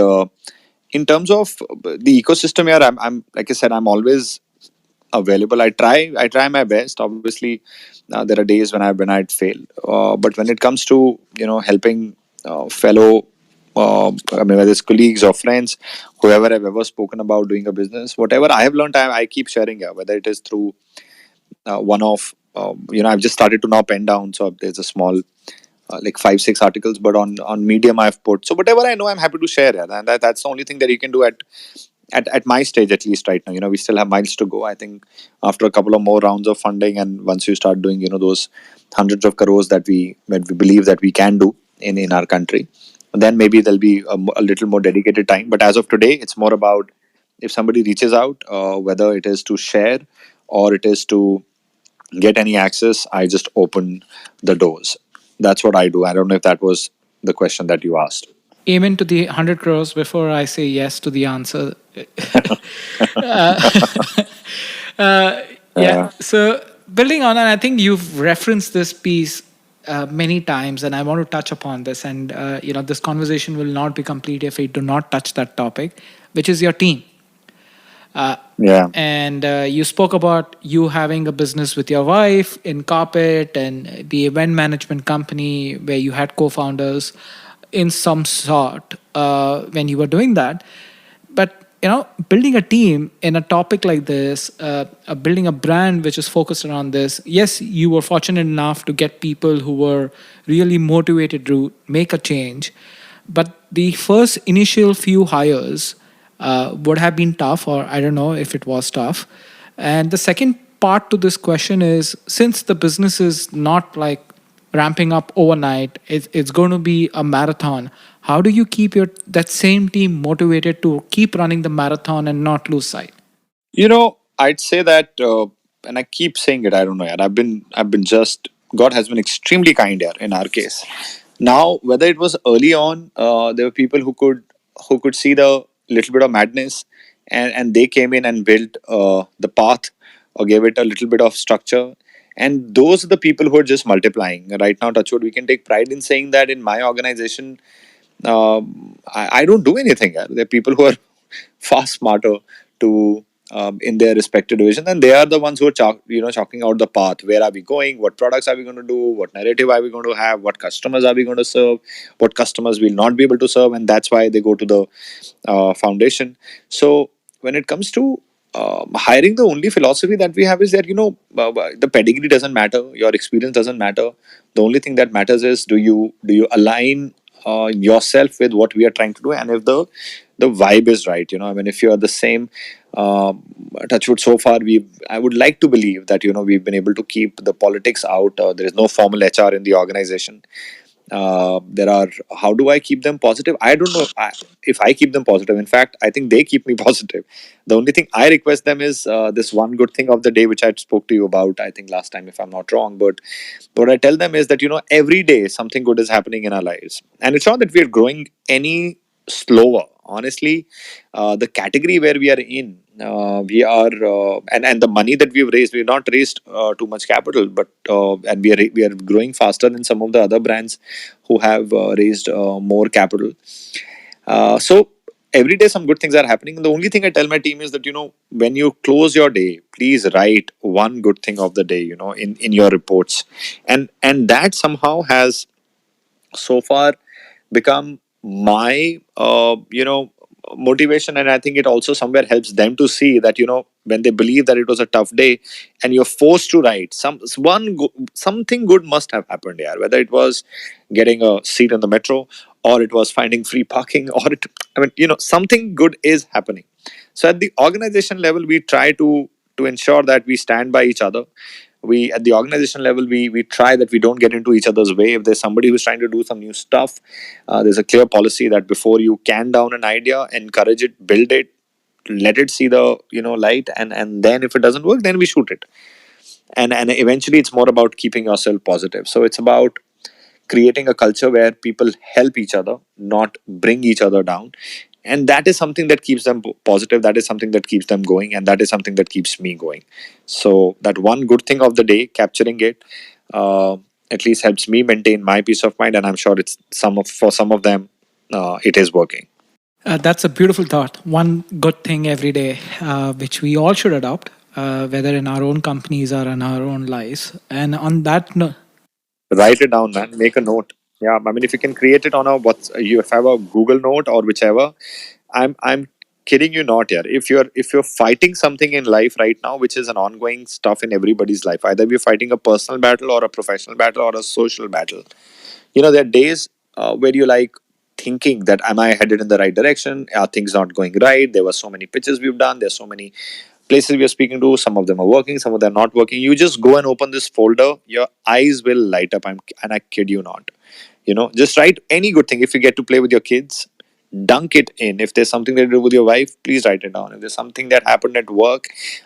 in terms of the ecosystem here, I'm like I said, I'm always available. I try my best. Obviously, there are days when I'd fail. But when it comes to helping fellow, I mean, whether it's colleagues or friends, whoever I've ever spoken about doing a business, whatever I have learned, I keep sharing. Yeah, whether it is through one of I've just started to now pen down. So there's a small like 5-6 articles, but on Medium I've put. So whatever I know, I'm happy to share. Yeah, and that's the only thing that you can do at my stage, at least right now. We still have miles to go. I think after a couple of more rounds of funding, and once you start doing those hundreds of crores that we believe that we can do in our country, then maybe there'll be a little more dedicated time. But as of today, it's more about if somebody reaches out, whether it is to share or it is to get any access, I just open the doors. That's what I do. I don't know if that was the question that you asked. Amen to the 100 crores before I say yes to the answer. uh, uh, yeah. So building on, and I think you've referenced this piece many times, and I want to touch upon this. And this conversation will not be complete if we do not touch that topic, which is your team. Yeah. And you spoke about you having a business with your wife in carpet and the event management company where you had co-founders in some sort when you were doing that. But building a team in a topic like this, building a brand which is focused around this. Yes, you were fortunate enough to get people who were really motivated to make a change, but the first initial few hires would have been tough, or I don't know if it was tough. And the second part to this question is, since the business is not like ramping up overnight, it's going to be a marathon. How do you keep that same team motivated to keep running the marathon and not lose sight? I'd say that, and I keep saying it. I don't know yet. I've been just God has been extremely kind here in our case. Now, whether it was early on, there were people who could see the little bit of madness, and they came in and built the path or gave it a little bit of structure. And those are the people who are just multiplying right now. Touchwood, we can take pride in saying that in my organization, I don't do anything. Yeah. There are people who are far smarter to in their respective division, and they are the ones who are chalking out the path. Where are we going? What products are we going to do? What narrative are we going to have? What customers are we going to serve? What customers will not be able to serve? And that's why they go to the foundation. So when it comes to hiring, the only philosophy that we have is that the pedigree doesn't matter, your experience doesn't matter. The only thing that matters is do you align yourself with what we are trying to do, and if the vibe is right, I mean, if you are the same, touchwood, so far I would like to believe that we've been able to keep the politics out. There is no formal HR in the organization. There are, how do I keep them positive? I don't know if I keep them positive. In fact, I think they keep me positive. The only thing I request them is this one good thing of the day, which I spoke to you about, I think last time, if I'm not wrong. But what I tell them is that every day something good is happening in our lives, and it's not that we're growing any slower. Honestly, the category where we are in, we are, and the money that we've raised, we've not raised too much capital, but and we are growing faster than some of the other brands who have raised more capital. So every day some good things are happening. And the only thing I tell my team is that when you close your day, please write one good thing of the day, in your reports, and that somehow has so far become my motivation. And I think it also somewhere helps them to see that when they believe that it was a tough day and you're forced to write something good must have happened here, whether it was getting a seat in the metro, or it was finding free parking, or I mean, something good is happening. So at the organization level, we try to ensure that we stand by each other. We at the organization level, we try that we don't get into each other's way. If there's somebody who's trying to do some new stuff, there's a clear policy that before you can down an idea, encourage it, build it, let it see the light, and then if it doesn't work, then we shoot it. And eventually it's more about keeping yourself positive. So it's about creating a culture where people help each other, not bring each other down. And that is something that keeps them positive. That is something that keeps them going. And that is something that keeps me going. So, that one good thing of the day, capturing it, uh, at least helps me maintain my peace of mind. And I'm sure for some of them, it is working. That's a beautiful thought. One good thing every day, which we all should adopt, whether in our own companies or in our own lives. And on that note, Write it down, man. Make a note. Yeah, I mean, if you can create it on a if you have a Google Note or whichever, I'm kidding you not here. If you're fighting something in life right now, which is an ongoing stuff in everybody's life, either we're fighting a personal battle or a professional battle or a social battle. There are days where you like thinking that, am I headed in the right direction? Are things not going right? There were so many pitches we've done. There's so many places we are speaking to. Some of them are working, some of them are not working. You just go and open this folder, your eyes will light up. And I kid you not. Just write any good thing. If you get to play with your kids, dunk it in. If there's something that you do with your wife, please write it down. If there's something that happened at work,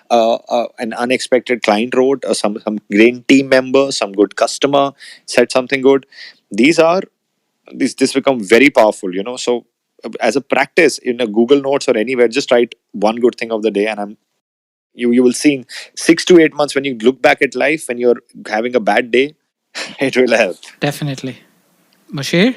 an unexpected client wrote, or some great team member, some good customer said something good. These are this become very powerful. So as a practice in a Google Notes or anywhere, just write one good thing of the day, and you will see in 6 to 8 months, when you look back at life, when you're having a bad day, it will help. definitely. Mashir?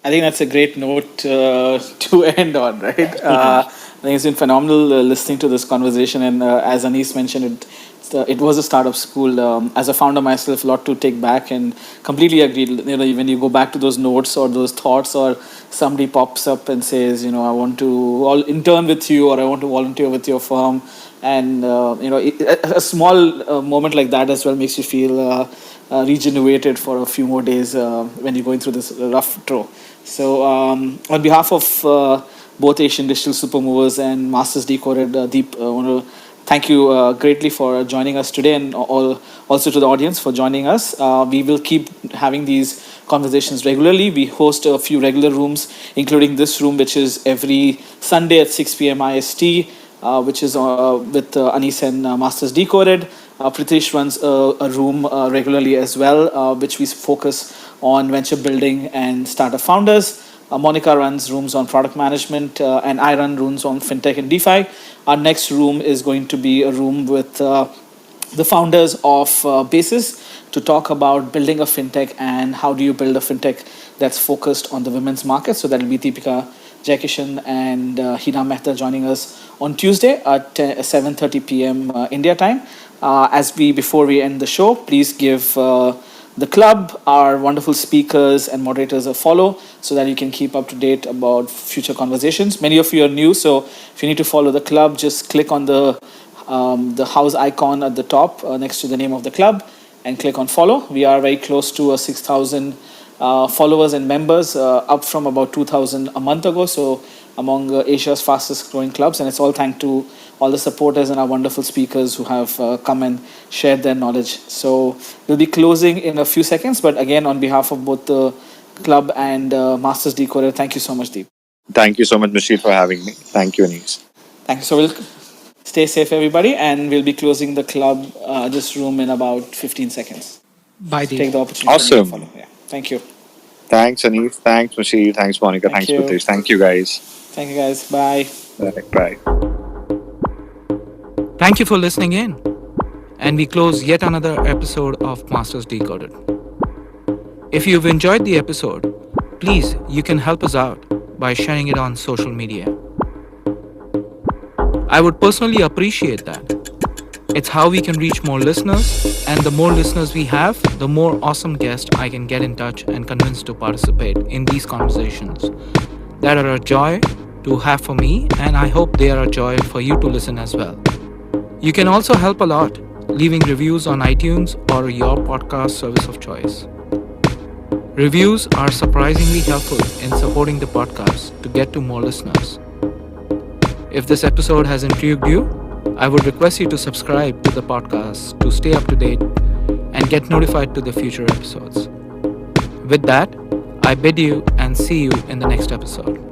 I think that's a great note to end on, right? I think it's been phenomenal listening to this conversation. And as Anis mentioned, it was a startup school. As a founder myself, a lot to take back, and completely agree. When you go back to those notes or those thoughts, or somebody pops up and says, I want to intern with you, or I want to volunteer with your firm, and a small moment like that as well makes you feel regenerated for a few more days when you're going through this rough throw. So, on behalf of both Asian Digital Supermovers and Masters Decoded, Deep, I want to thank you greatly for joining us today, and also to the audience for joining us. We will keep having these conversations regularly. We host a few regular rooms, including this room, which is every Sunday at 6 p.m. IST, which is with Anis and Masters Decoded. Pritesh runs a room regularly as well, which we focus on venture building and startup founders. Monica runs rooms on product management, and I run rooms on fintech and DeFi. Our next room is going to be a room with the founders of Basis to talk about building a fintech and how do you build a fintech that's focused on the women's market. So that'll be Deepika Jaikishan and Hina Mehta joining us on Tuesday at 7:30 p.m. India time. Before we end the show, please give the club, our wonderful speakers and moderators, a follow so that you can keep up to date about future conversations. Many of you are new, so if you need to follow the club, just click on the house icon at the top next to the name of the club and click on follow. We are very close to a 6,000 followers and members, up from about 2,000 a month ago. So among Asia's fastest growing clubs, and it's all thanks to all the supporters and our wonderful speakers who have come and shared their knowledge. So we'll be closing in a few seconds, but again, on behalf of both the club and Masters Decoded, thank you so much, Deep. Thank you so much, Mashir, for having me. Thank you, Anis. Thank you. So we'll stay safe, everybody, and we'll be closing the club, this room, in about 15 seconds. Bye, Deep. Take the opportunity to Awesome. follow. Yeah. Thank you. Thanks, Anis. Thanks, Mashir. Thanks, Monica. Thank Thanks, you. Pritesh. Thank you, guys. Thank you, guys. Bye. Bye. Thank you for listening in. And we close yet another episode of Masters Decoded. If you've enjoyed the episode, please, you can help us out by sharing it on social media. I would personally appreciate that. It's how we can reach more listeners, and the more listeners we have, the more awesome guests I can get in touch and convince to participate in these conversations that are a joy to have for me, and I hope they are a joy for you to listen as well. You can also help a lot leaving reviews on iTunes or your podcast service of choice. Reviews are surprisingly helpful in supporting the podcast to get to more listeners. If this episode has intrigued you, I would request you to subscribe to the podcast to stay up to date and get notified to the future episodes. With that, I bid you and see you in the next episode.